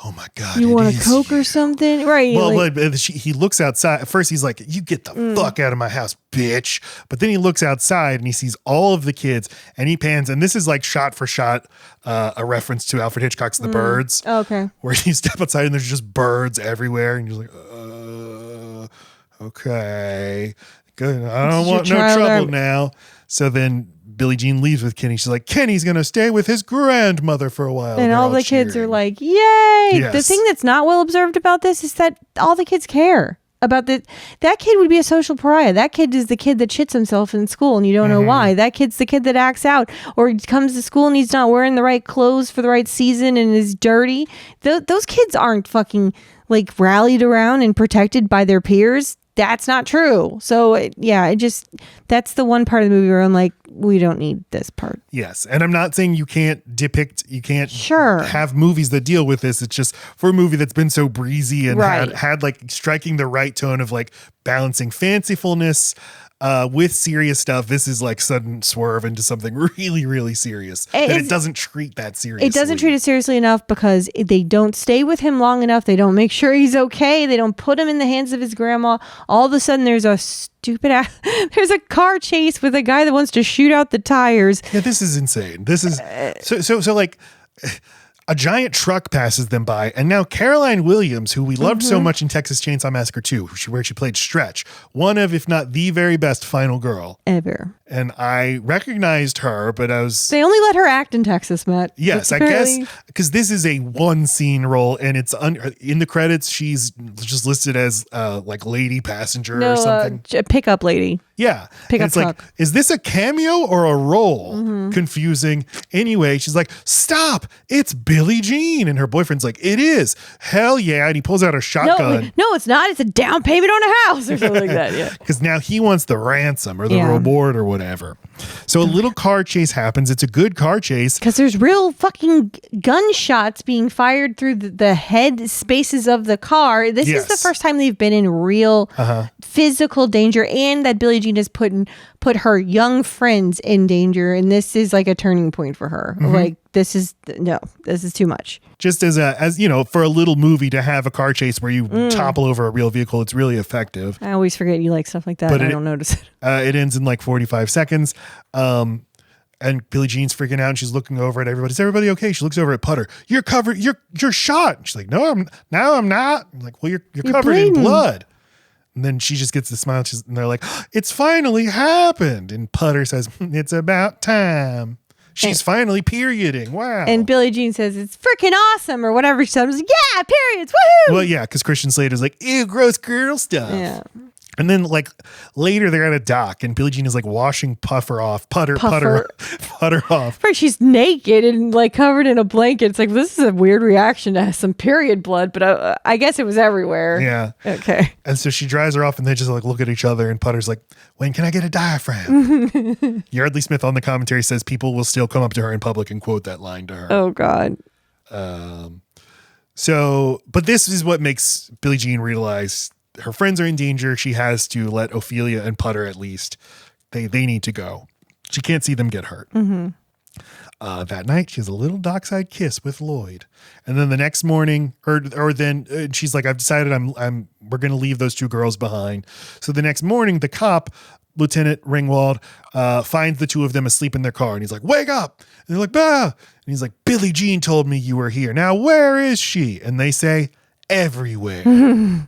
oh my God. You want a Coke or something? Right. Well, he looks outside. At first he's like, you get the fuck out of my house, bitch. But then he looks outside and he sees all of the kids and he pans. And this is like shot for shot, a reference to Alfred Hitchcock's The Birds. Oh, okay. Where you step outside and there's just birds everywhere. And you're like, okay. Good. I don't want no trouble now. So then Billie Jean leaves with Kenny. She's like, Kenny's going to stay with his grandmother for a while. And all the kids are like, yay. Yes. The thing that's not well observed about this is that all the kids care about that kid would be a social pariah. That kid is the kid that shits himself in school and you don't know why. That kid's the kid that acts out or comes to school and he's not wearing the right clothes for the right season and is dirty. Those kids aren't fucking like rallied around and protected by their peers. That's not true. So that's the one part of the movie where I'm like, we don't need this part. Yes. And I'm not saying you can't sure have movies that deal with this. It's just for a movie that's been so breezy and had like striking the right tone of like balancing fancifulness with serious stuff. This is like sudden swerve into something really, really serious. And it doesn't treat that seriously. It doesn't treat it seriously enough because they don't stay with him long enough. They don't make sure he's okay. They don't put him in the hands of his grandma. All of a sudden there's a there's a car chase with a guy that wants to shoot out the tires. Yeah, this is insane. This is so like a giant truck passes them by, and now Caroline Williams, who we loved so much in Texas Chainsaw Massacre 2, where she played Stretch, one of, if not the very best final girl ever. And I recognized her, but they only let her act in Texas, Matt. Yes, I guess because this is a one scene role, and it's in the credits. She's just listed as like lady passenger or something. Pickup lady. Yeah. Pickup truck. Like, is this a cameo or a role? Confusing. Anyway, she's like, stop, it's Billie Jean. And her boyfriend's like, it is. Hell yeah. And he pulls out a shotgun. No, it's not. It's a down payment on a house or something like that. Yeah. Because now he wants the ransom or the reward or whatever. So a little car chase happens. It's a good car chase. Because there's real fucking gunshots being fired through the head spaces of the car. This is the first time they've been in real physical danger, and that Billie Jean has put her young friends in danger. And this is like a turning point for her. Like, this is too much. Just as you know, for a little movie to have a car chase where you topple over a real vehicle, it's really effective. I always forget you like stuff like that. But I don't notice it. It ends in like 45 seconds. And Billie Jean's freaking out and she's looking over at everybody. Is everybody okay? She looks over at Putter. You're covered. You're shot. And she's like, no, I'm not. I'm like, well, you're covered in blood. And then she just gets the smile. And they're like, it's finally happened. And Putter says, it's about time. She's finally perioding. Wow. And Billie Jean says, it's freaking awesome or whatever she says. Like, yeah, periods. Woohoo. Well, yeah, because Christian Slater's like, ew, gross girl stuff. Yeah. And then like later they're at a dock and Billie Jean is like washing Putter off. Right, she's naked and like covered in a blanket. It's like, this is a weird reaction to some period blood, but I guess it was everywhere. Yeah. Okay. And so she dries her off and they just like look at each other and Putter's like, when can I get a diaphragm? Yeardley Smith on the commentary says people will still come up to her in public and quote that line to her. Oh God. But this is what makes Billie Jean realize her friends are in danger. She has to let Ophelia and Putter at least. They need to go. She can't see them get hurt. Mm-hmm. That night, she has a little dockside kiss with Lloyd, and then the next morning, then she's like, "I've decided we're going to leave those two girls behind." So the next morning, the cop, Lieutenant Ringwald, finds the two of them asleep in their car, and he's like, "Wake up!" And they're like, "Bah!" And he's like, "Billie Jean told me you were here. Now where is she?" And they say, "Everywhere."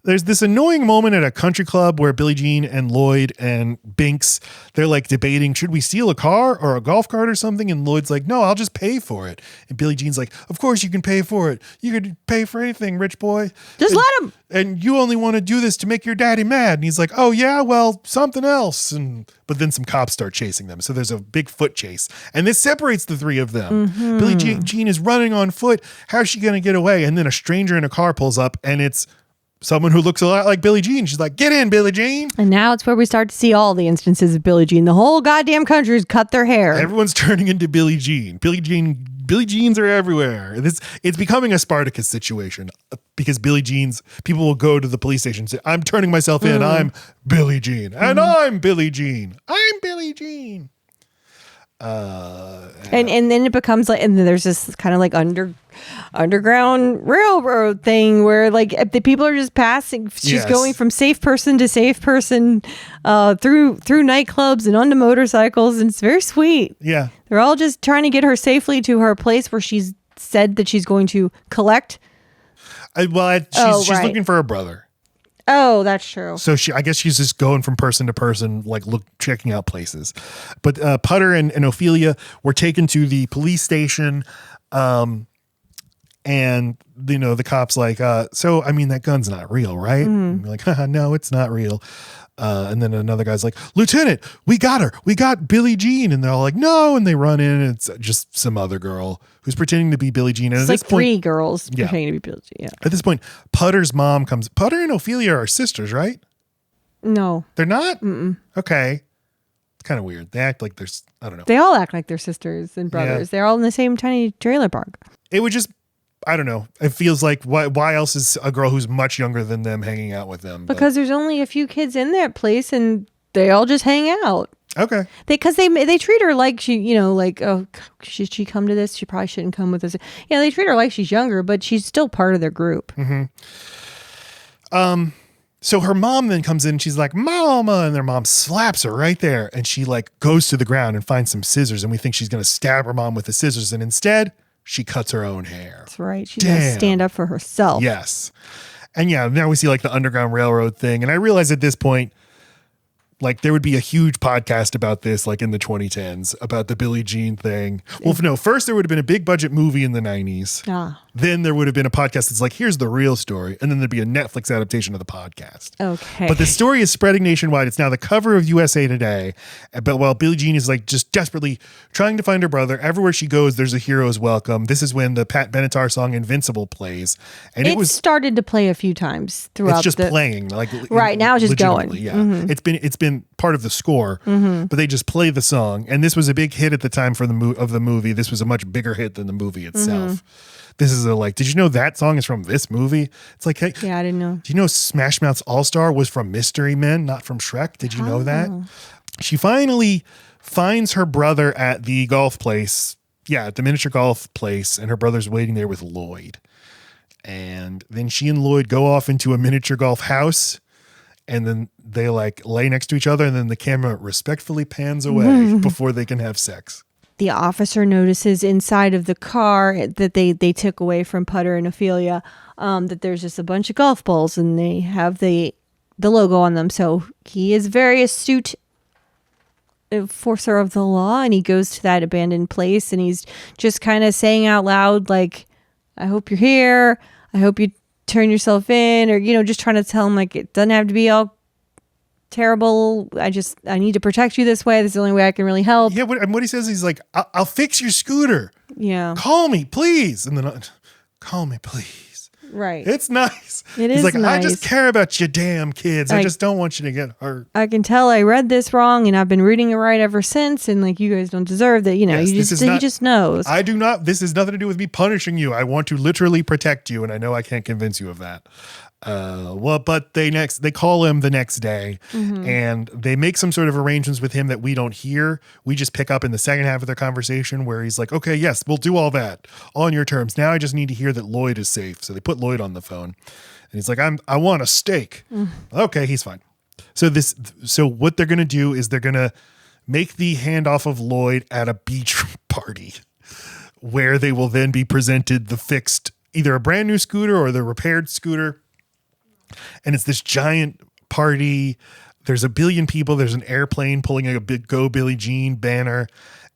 There's this annoying moment at a country club where Billie Jean and Lloyd and Binx, they're like debating, should we steal a car or a golf cart or something? And Lloyd's like, no, I'll just pay for it. And Billie Jean's like, of course you can pay for it. You could pay for anything, rich boy. Just let him. And you only want to do this to make your daddy mad. And he's like, oh yeah, well, something else. But then some cops start chasing them. So there's a big foot chase. And this separates the three of them. Mm-hmm. Billie Jean is running on foot. How's she going to get away? And then a stranger in a car pulls up and it's someone who looks a lot like Billie Jean. She's like, get in, Billie Jean. And now it's where we start to see all the instances of Billie Jean. The whole goddamn country's cut their hair. Everyone's turning into Billie Jean. Billie Jeans are everywhere. It's becoming a Spartacus situation because people will go to the police station and say, I'm turning myself in. I'm Billie Jean. And I'm Billie Jean. I'm Billie Jean. And then it becomes like, and then there's this kind of like underground railroad thing where like the people are just passing. She's going from safe person to safe person through nightclubs and onto motorcycles, and it's very sweet. Yeah, they're all just trying to get her safely to her place where she's said that she's going to collect. She's looking for her brother. Oh, that's true. So I guess she's just going from person to person, like checking out places. But Putter and Ophelia were taken to the police station, and the cops like, so I mean that gun's not real, right? And you're like, no, it's not real. And then another guy's like, Lieutenant, we got her. We got Billie Jean. And they're all like, no. And they run in and it's just some other girl who's pretending to be Billie Jean. And it's at like this point, three girls pretending to be Billie Jean. Yeah. At this point, Putter's mom comes. Putter and Ophelia are sisters, right? No. They're not? Mm-mm. Okay. It's kind of weird. They act like I don't know. They all act like they're sisters and brothers. Yeah. They're all in the same tiny trailer park. It would just, I don't know. It feels like why else is a girl who's much younger than them hanging out with them? Because there's only a few kids in that place and they all just hang out. Okay. Because they treat her like she, oh, should she come to this? She probably shouldn't come with us. Yeah, they treat her like she's younger, but she's still part of their group. Mm-hmm. So her mom then comes in and she's like, Mama, and their mom slaps her right there. And she like goes to the ground and finds some scissors. And we think she's going to stab her mom with the scissors. And instead, she cuts her own hair. That's right. She's going to stand up for herself. Yes. And yeah, now we see like the Underground Railroad thing. And I realize at this point, like there would be a huge podcast about this, like in the 2010s, about the Billie Jean thing. Well, no, first there would have been a big budget movie in the 90s. Then there would have been a podcast that's like, here's the real story. And then there'd be a Netflix adaptation of the podcast. Okay. But the story is spreading nationwide. It's now the cover of USA Today. But while Billie Jean is like just desperately trying to find her brother, everywhere she goes, there's a hero's welcome. This is when the Pat Benatar song Invincible plays. And it was started to play a few times throughout. It's just playing. Like right now it's just going. Yeah. Mm-hmm. It's been part of the score, but they just play the song. And this was a big hit at the time for the movie. This was a much bigger hit than the movie itself. Mm-hmm. This is did you know that song is from this movie? It's like, hey, yeah, I didn't know. Do you know Smash Mouth's All Star was from Mystery Men, not from Shrek? Did you know that? She finally finds her brother at the golf place at the miniature golf place, and her brother's waiting there with Lloyd. And then she and Lloyd go off into a miniature golf house, and then they like lay next to each other, and then the camera respectfully pans away before they can have sex. The officer notices inside of the car that they took away from Putter and Ophelia, that there's just a bunch of golf balls, and they have the logo on them. So he is very astute enforcer of the law, and he goes to that abandoned place, and he's just kind of saying out loud, like, I hope you're here. I hope you turn yourself in, or, just trying to tell him, like, it doesn't have to be all terrible. I need to protect you this way. This is the only way I can really help. Yeah. What he says, he's like, I'll fix your scooter. Yeah. Call me, please. And then call me, please. Right. It's nice. It He's is like, nice. I just care about you damn kids. I just don't want you to get hurt. I can tell I read this wrong, and I've been reading it right ever since, and like, you guys don't deserve that. Yes, he just knows. I do not. This has nothing to do with me punishing you. I want to literally protect you, and I know I can't convince you of that. But they call him the next day, and they make some sort of arrangements with him that we don't hear. We just pick up in the second half of their conversation where he's like, okay, yes, we'll do all that on your terms. Now I just need to hear that Lloyd is safe. So they put Lloyd on the phone, and he's like, I want a steak. Okay, he's fine. So what they're going to do is they're going to make the handoff of Lloyd at a beach party where they will then be presented the fixed, either a brand new scooter or the repaired scooter. And it's this giant party. There's a billion people. There's an airplane pulling a big Go Billie Jean banner.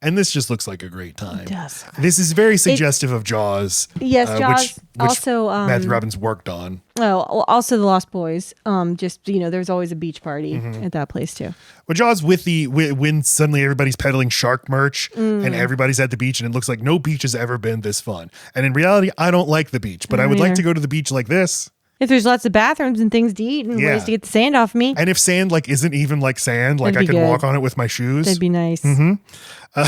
And this just looks like a great time. It does. This is very suggestive of Jaws. Yes, Jaws. Which also, Matthew Robbins worked on. Oh, also The Lost Boys. There's always a beach party at that place too. Well, Jaws when suddenly everybody's peddling shark merch and everybody's at the beach, and it looks like no beach has ever been this fun. And in reality, I don't like the beach, but I would like to go to the beach like this. If there's lots of bathrooms and things to eat and ways to get the sand off me. And if sand isn't even like sand, like I could walk on it with my shoes. That'd be nice.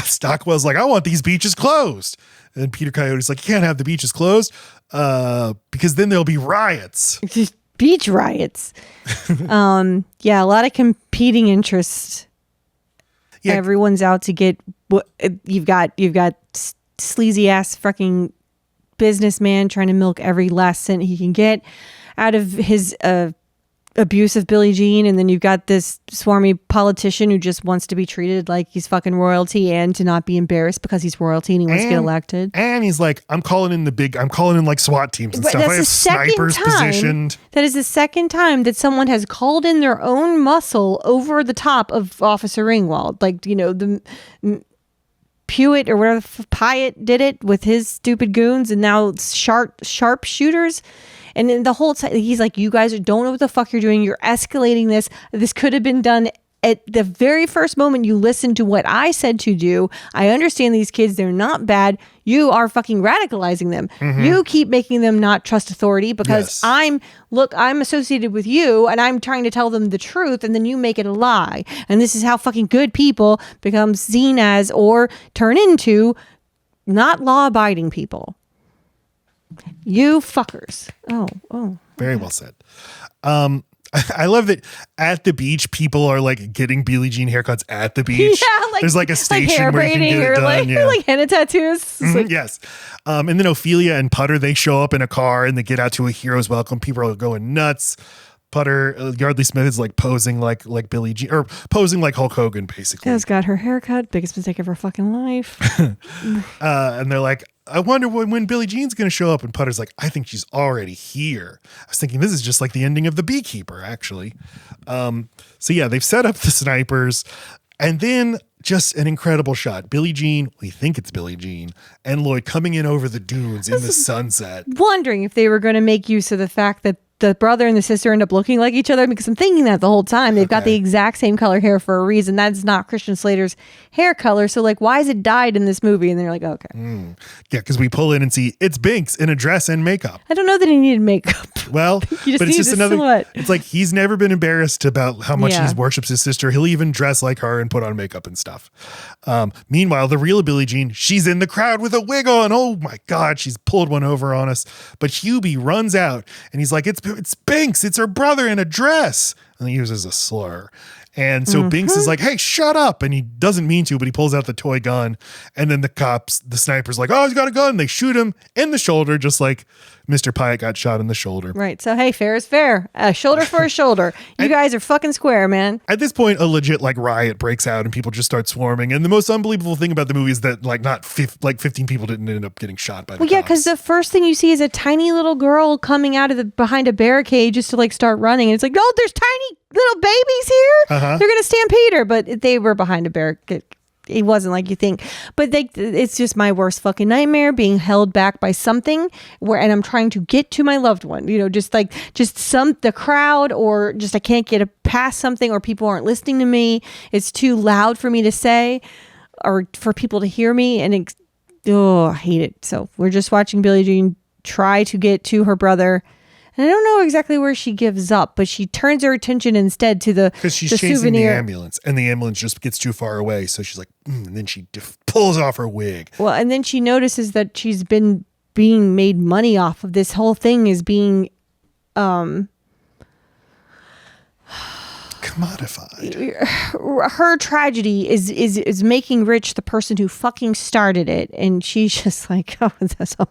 Stockwell's like, I want these beaches closed. And Peter Coyote's like, you can't have the beaches closed because then there'll be riots. Beach riots. A lot of competing interests. Yeah. Everyone's out to get you've got sleazy ass fucking businessman trying to milk every last cent he can get out of his abuse of Billie Jean, and then you've got this swarmy politician who just wants to be treated like he's fucking royalty and to not be embarrassed because he's royalty and he wants to get elected. And he's like, I'm calling in like SWAT teams and stuff. I have snipers positioned. That is the second time that someone has called in their own muscle over the top of Officer Ringwald. Like, the Pewitt or whatever Pyatt did it with his stupid goons, and now sharpshooters. And then the whole time he's like, you guys don't know what the fuck you're doing. You're escalating this. This could have been done at the very first moment you listened to what I said to do. I understand these kids. They're not bad. You are fucking radicalizing them. You keep making them not trust authority because I'm associated with you and I'm trying to tell them the truth, and then you make it a lie. And this is how fucking good people become seen as or turn into not law-abiding people. You fuckers. Oh. Very well said. I love that at the beach, people are like getting Billie Jean haircuts at the beach. Yeah, there's like a station hair where you can get it done. Like henna tattoos. Yes. And then Ophelia and Putter, they show up in a car and they get out to a hero's welcome. People are going nuts. Putter, Yeardley Smith is like posing like Billie Jean, or posing like Hulk Hogan, basically. Has got her haircut. Biggest mistake of her fucking life. And they're like, I wonder when Billie Jean's going to show up. And Putter's like, I think she's already here. I was thinking this is just like the ending of The Beekeeper, actually. They've set up the snipers, and then just an incredible shot. Billie Jean, we think it's Billie Jean, and Lloyd coming in over the dunes in the sunset. Wondering if they were going to make use of the fact that the brother and the sister end up looking like each other, because I'm thinking that the whole time. They've got the exact same color hair for a reason. That's not Christian Slater's hair color. So like, why is it dyed in this movie? And they're like, okay. Yeah, because we pull in and see it's Binx in a dress and makeup. I don't know that he needed makeup. Well, but it's just another silhouette. It's like he's never been embarrassed about how much he worships his sister. He'll even dress like her and put on makeup and stuff. Meanwhile, the real Billie Jean, she's in the crowd with a wig on. Oh my God, she's pulled one over on us. But Hubie runs out and he's like, it's Binx. It's her brother in a dress. And he uses a slur. And so Binx is like, hey, shut up. And he doesn't mean to, but he pulls out the toy gun. And then the sniper's like, oh, he's got a gun. They shoot him in the shoulder, just like Mr. Pyatt got shot in the shoulder. Right. So, hey, fair is fair. A shoulder for a shoulder. You guys are fucking square, man. At this point, a legit like riot breaks out and people just start swarming. And the most unbelievable thing about the movie is that like 15 people didn't end up getting shot by the cops. Yeah, because the first thing you see is a tiny little girl coming out of behind a barricade just to like start running. And it's like, oh, there's tiny little babies here. They're going to stampede her. But they were behind a barricade. It wasn't like you think, but it's just my worst fucking nightmare, being held back by something and I'm trying to get to my loved one, just the crowd, or just I can't get past something, or people aren't listening to me. It's too loud for me to say or for people to hear me. And I hate it. So we're just watching Billie Jean try to get to her brother. And I don't know exactly where she gives up, but she turns her attention instead to because she's chasing souvenir. the ambulance, and the ambulance just gets too far away. So she's like, and then she pulls off her wig. Well, and then she notices that she's been being made money off of this whole thing, is being commodified. Her tragedy is making rich the person who fucking started it, and she's just like, oh, that's I'm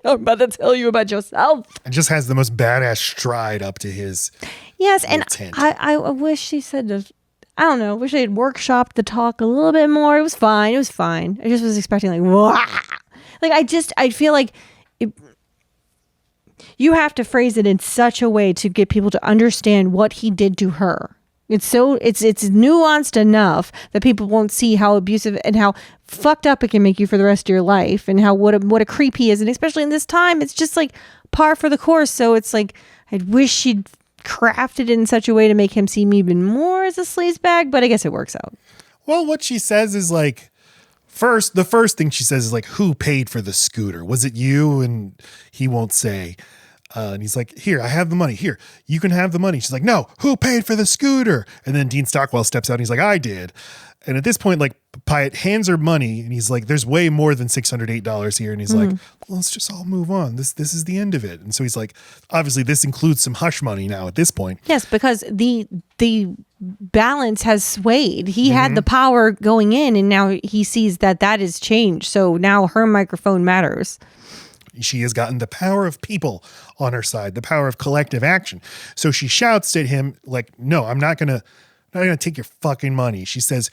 about to tell you about yourself. And just has the most badass stride up to his and tent. I wish she said, I don't know, wish they had workshopped the talk a little bit more. It was fine. I just was expecting like, wah! Like I feel like you have to phrase it in such a way to get people to understand what he did to her. It's nuanced enough that people won't see how abusive and how fucked up it can make you for the rest of your life, and how what a creep he is. And especially in this time, it's just like par for the course. So it's like, I wish she'd crafted it in such a way to make him seem even more as a sleazebag, but I guess it works out. Well, what she says is like, the first thing she says is like, who paid for the scooter? Was it you? And he won't say. And he's like, here, I have the money. Here, you can have the money. She's like, no, who paid for the scooter? And then Dean Stockwell steps out and he's like, I did. And at this point, like, Pyatt hands her money and he's like, there's way more than $608 here. And he's like, well, let's just all move on. This is the end of it. And so he's like, obviously this includes some hush money now at this point. Yes, because the balance has swayed. He had the power going in, and now he sees that has changed. So now her microphone matters. She has gotten the power of people on her side, the power of collective action. So she shouts at him like, no, I'm not gonna take your fucking money. She says,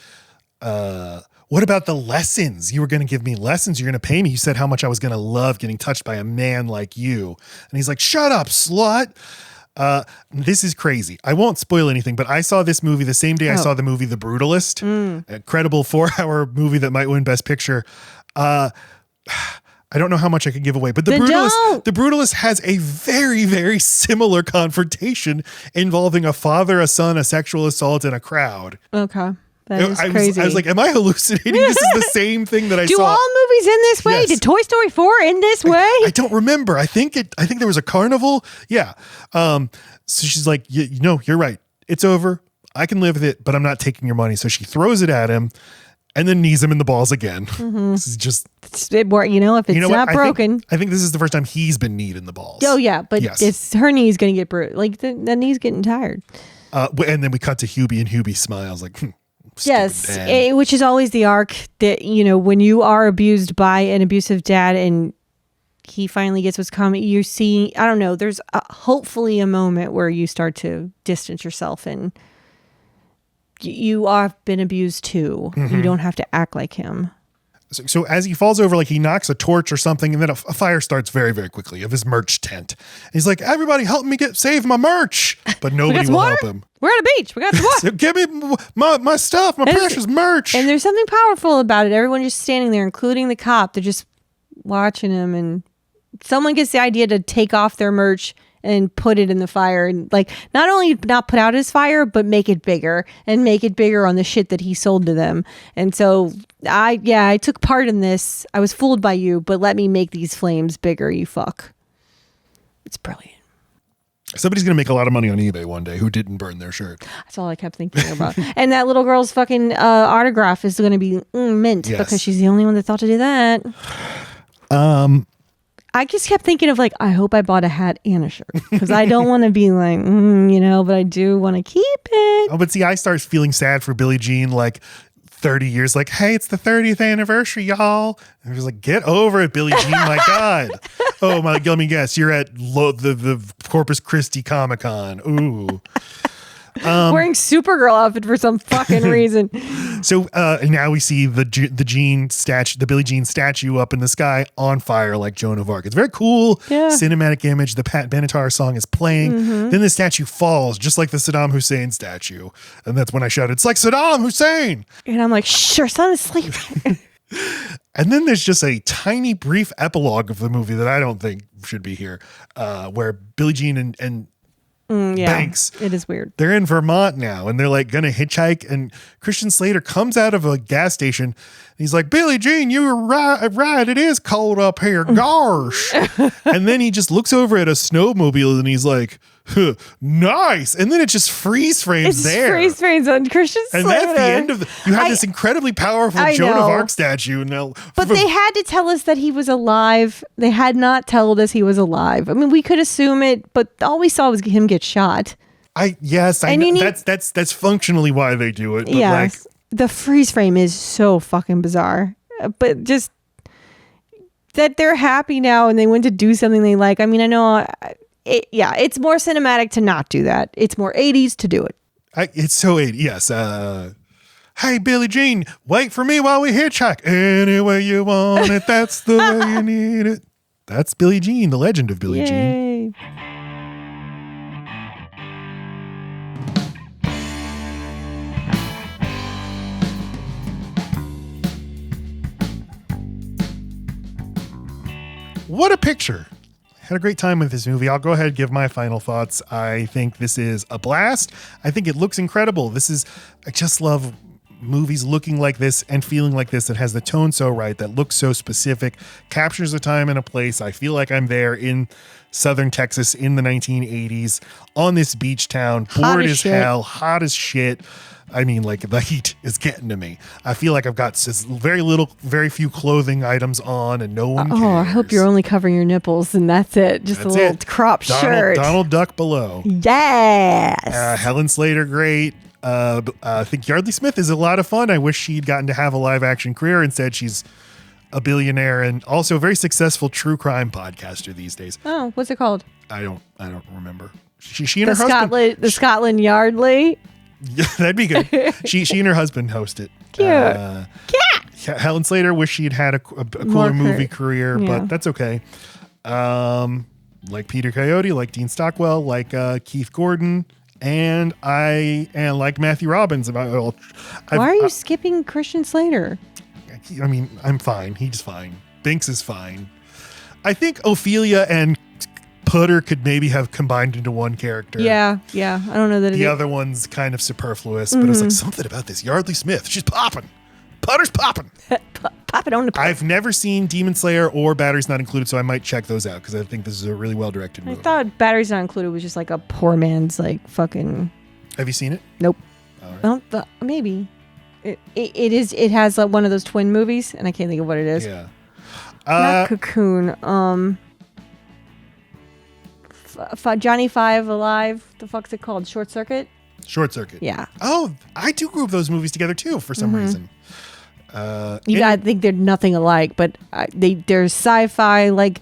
what about the lessons? You were going to give me lessons. You're going to pay me. You said how much I was going to love getting touched by a man like you. And he's like, shut up, slut. This is crazy. I won't spoil anything, but I saw this movie the same day I saw the movie The Brutalist, a incredible 4-hour movie that might win Best Picture. I don't know how much I could give away, but The Brutalist has a very, very similar confrontation involving a father, a son, a sexual assault, and a crowd. Okay. That is crazy. I was like, am I hallucinating? This is the same thing that I saw. Do all movies end this way? Yes. Did Toy Story 4 end this way? I don't remember. I think there was a carnival. Yeah. So she's like, you're right. It's over. I can live with it, but I'm not taking your money. So she throws it at him and then knees him in the balls again. This is just... if it's not broken... I think this is the first time he's been kneed in the balls. Oh, yeah. But it's her knee's going to get bruised. Like, the knee's getting tired. And then we cut to Hubie, and Hubie smiles like... Yes, which is always the arc that, when you are abused by an abusive dad and he finally gets what's coming, you're seeing, I don't know, there's hopefully a moment where you start to distance yourself and you have been abused too. You don't have to act like him. So as he falls over, like he knocks a torch or something, and then a fire starts very, very quickly of his merch tent. And he's like, everybody help me save my merch. But nobody will help him. We're at a beach. We got some water. So give me my stuff, my precious merch. And there's something powerful about it. Everyone just standing there, including the cop. They're just watching him. And someone gets the idea to take off their merch and put it in the fire, and like not only not put out his fire, but make it bigger and make it bigger on the shit that he sold to them. And so I took part in this. I was fooled by you, but let me make these flames bigger, you fuck. It's brilliant. Somebody's going to make a lot of money on eBay one day who didn't burn their shirt. That's all I kept thinking about. And that little girl's fucking autograph is going to be mint because she's the only one that thought to do that. I just kept thinking of like, I hope I bought a hat and a shirt because I don't want to be like, but I do want to keep it. Oh, but see, I start feeling sad for Billie Jean like 30 years, like, hey, it's the 30th anniversary, y'all. And I was like, get over it, Billie Jean, my God. Oh, my, let me guess, you're at the Corpus Christi Comic-Con. Ooh. Wearing Supergirl outfit for some fucking reason. So now we see the Jean statue, the Billie Jean statue up in the sky on fire like Joan of Arc. It's very cool cinematic image. The Pat Benatar song is playing. Then the statue falls just like the Saddam Hussein statue. And that's when I shouted, it's like Saddam Hussein. And I'm like, sure, son is sleeping. And then there's just a tiny brief epilogue of the movie that I don't think should be here, where Billie Jean and Binx. It is weird. They're in Vermont now and they're like going to hitchhike. And Christian Slater comes out of a gas station. And he's like, Billie Jean, you were right. It is cold up here. Gosh. And then he just looks over at a snowmobile and he's like, huh, nice. And then it just freeze frames there. Freeze frames on Christian Slater. And that's the end of you have this incredibly powerful Joan of Arc statue. Now, but they had to tell us that he was alive. They had not told us he was alive. I mean, we could assume it, but all we saw was him get shot. I know. That's functionally why they do it. But yes. The freeze frame is so fucking bizarre. But just that they're happy now and they went to do something they like. I mean, I know it's more cinematic to not do that. It's more 80s to do it. It's so 80s. Yes. Hey, Billie Jean, wait for me while we hitchhike. Any way you want it, that's the way you need it. That's Billie Jean, the Legend of Billie Jean. What a picture. Had a great time with this movie. I'll go ahead and give my final thoughts. I think this is a blast. I think it looks incredible. I just love movies looking like this and feeling like this, that has the tone so right, that looks so specific, captures a time and a place. I feel like I'm there in Southern Texas in the 1980s on this beach town, bored as hell, hot as shit. I mean, like, the heat is getting to me. I feel like I've got very few clothing items on and no one cares. Oh, I hope you're only covering your nipples and that's it. Just a little crop shirt. Donald Duck below. Yes. Helen Slater, great. I think Yeardley Smith is a lot of fun. I wish she'd gotten to have a live action career. Instead, she's a billionaire and also a very successful true crime podcaster these days. Oh, what's it called? I don't remember. She and her husband. The Scotland Yardley. Yeah, that'd be good. She and her husband host it. Cute. Helen Slater wish she'd had a cooler movie career, but that's okay. Like Peter Coyote, like Dean Stockwell, like Keith Gordon, and like Matthew Robbins. Why are you skipping Christian Slater? I mean, I'm fine. He's fine. Binx is fine. I think Ophelia and Putter could maybe have combined into one character. Yeah. I don't know that the other one's kind of superfluous, but it's like something about this Yeardley Smith. She's popping. Putter's popping. Popping on the putter. I've never seen Demon Slayer or Batteries Not Included, so I might check those out because I think this is a really well-directed movie. I thought Batteries Not Included was just like a poor man's like fucking... Have you seen it? Nope. All right. Well, maybe. It has one of those twin movies, and I can't think of what it is. Yeah. Not Cocoon. Johnny Five Alive. The fuck's it called? Short Circuit? Short Circuit. Yeah. Oh, I do group those movies together too for some reason. I think they're nothing alike, but there's sci-fi like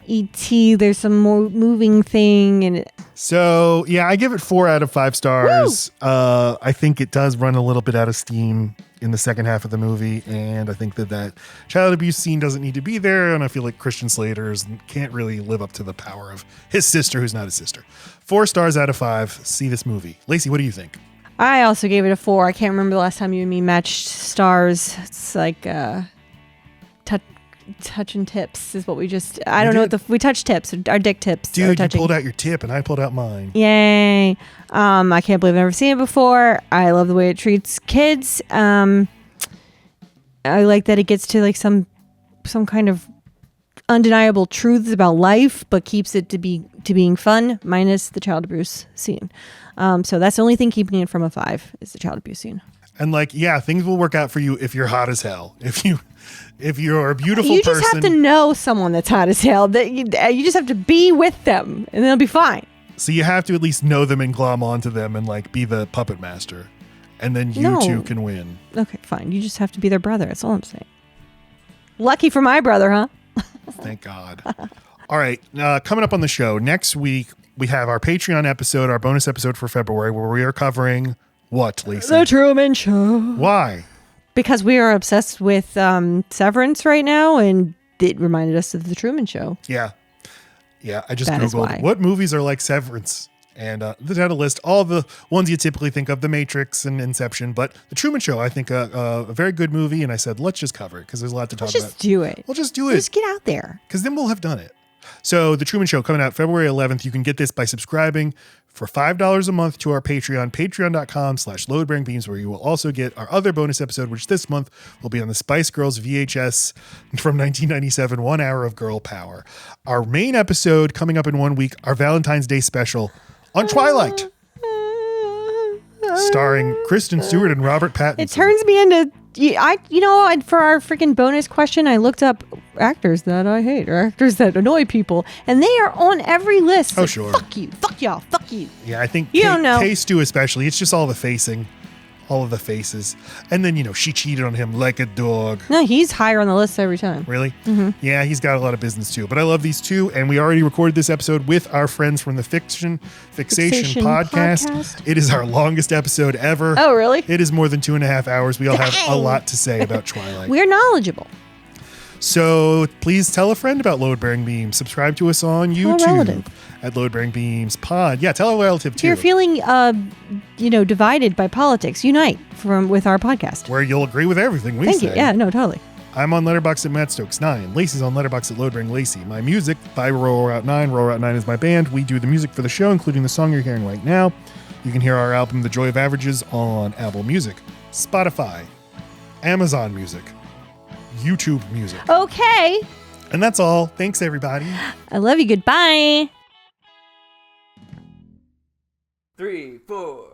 E.T. There's some more moving thing, and so yeah, I give it 4 out of 5 stars. I think it does run a little bit out of steam in the second half of the movie, and I think that child abuse scene doesn't need to be there, and I feel like Christian Slater can't really live up to the power of his sister, who's not his sister. 4 stars out of 5. See this movie. Lacey, what do you think? I also gave it a 4. I can't remember the last time you and me matched stars. It's like touching tips is what we just... I don't know what we touched tips. Our dick tips. Dude, you pulled out your tip and I pulled out mine. Yay. I can't believe I've never seen it before. I love the way it treats kids. I like that it gets to like some kind of undeniable truths about life, but keeps it to being fun, minus the child abuse scene. So that's the only thing keeping it from a 5 is the child abuse scene. And like, yeah, things will work out for you if you're hot as hell. If you're a beautiful You person. just have to know someone that's hot as hell. That you just have to be with them, and they'll be fine. So you have to at least know them and glom onto them and like be the puppet master. And then you two can win. Okay, fine. You just have to be their brother. That's all I'm saying. Lucky for my brother, huh? Thank God. All right. Coming up on the show next week, we have our Patreon episode, our bonus episode for February, where we are covering what, Lisa? The Truman Show. Why? Because we are obsessed with Severance right now, and it reminded us of the Truman Show. Yeah. Yeah. I just That is Googled why. what movies are like Severance. And they had a list, all the ones you typically think of, The Matrix and Inception. But The Truman Show, I think a very good movie. And I said, let's just cover it because there's a lot to talk Let's about. just do it. We'll just do it. Just get out there. Because then we'll have done it. So The Truman Show coming out February 11th. You can get this by subscribing for $5 a month to our Patreon, patreon.com/loadbearingbeams, where you will also get our other bonus episode, which this month will be on the Spice Girls VHS from 1997, 1 hour of girl power. Our main episode coming up in 1 week, our Valentine's Day special on Twilight, starring Kristen Stewart and Robert Pattinson. It turns me into for our freaking bonus question, I looked up actors that I hate or actors that annoy people, and they are on every list. Oh, Like, sure. Fuck you. Fuck y'all. Fuck you. Yeah, I think You don't know. Kay Stu especially. It's just all the facing, all of the faces. And then, she cheated on him like a dog. No, he's higher on the list every time. Really? Mm-hmm. Yeah, he's got a lot of business too. But I love these two, and we already recorded this episode with our friends from the Fiction Fixation podcast. It is our longest episode ever. Oh, really? It is more than 2.5 hours. We all have a lot to say about Twilight. We're knowledgeable. So please tell a friend about Load Bearing Beams. Subscribe to us on YouTube relative. at Load Bearing Beams Pod. Yeah, tell a relative If too. you're feeling, divided by politics, unite with our podcast. Where you'll agree with everything we Thank say. you. Yeah, no, totally. I'm on Letterboxd at Matt Stokes 9. Lacey's on Letterboxd at Loadbearing Lacey. My music by Roll Out 9. Roll Out 9 is my band. We do the music for the show, including the song you're hearing right now. You can hear our album, The Joy of Averages, on Apple Music, Spotify, Amazon Music, YouTube Music. Okay. And that's all. Thanks, everybody. I love you. Goodbye. 3, 4.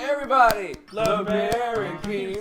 Everybody, love Mary King.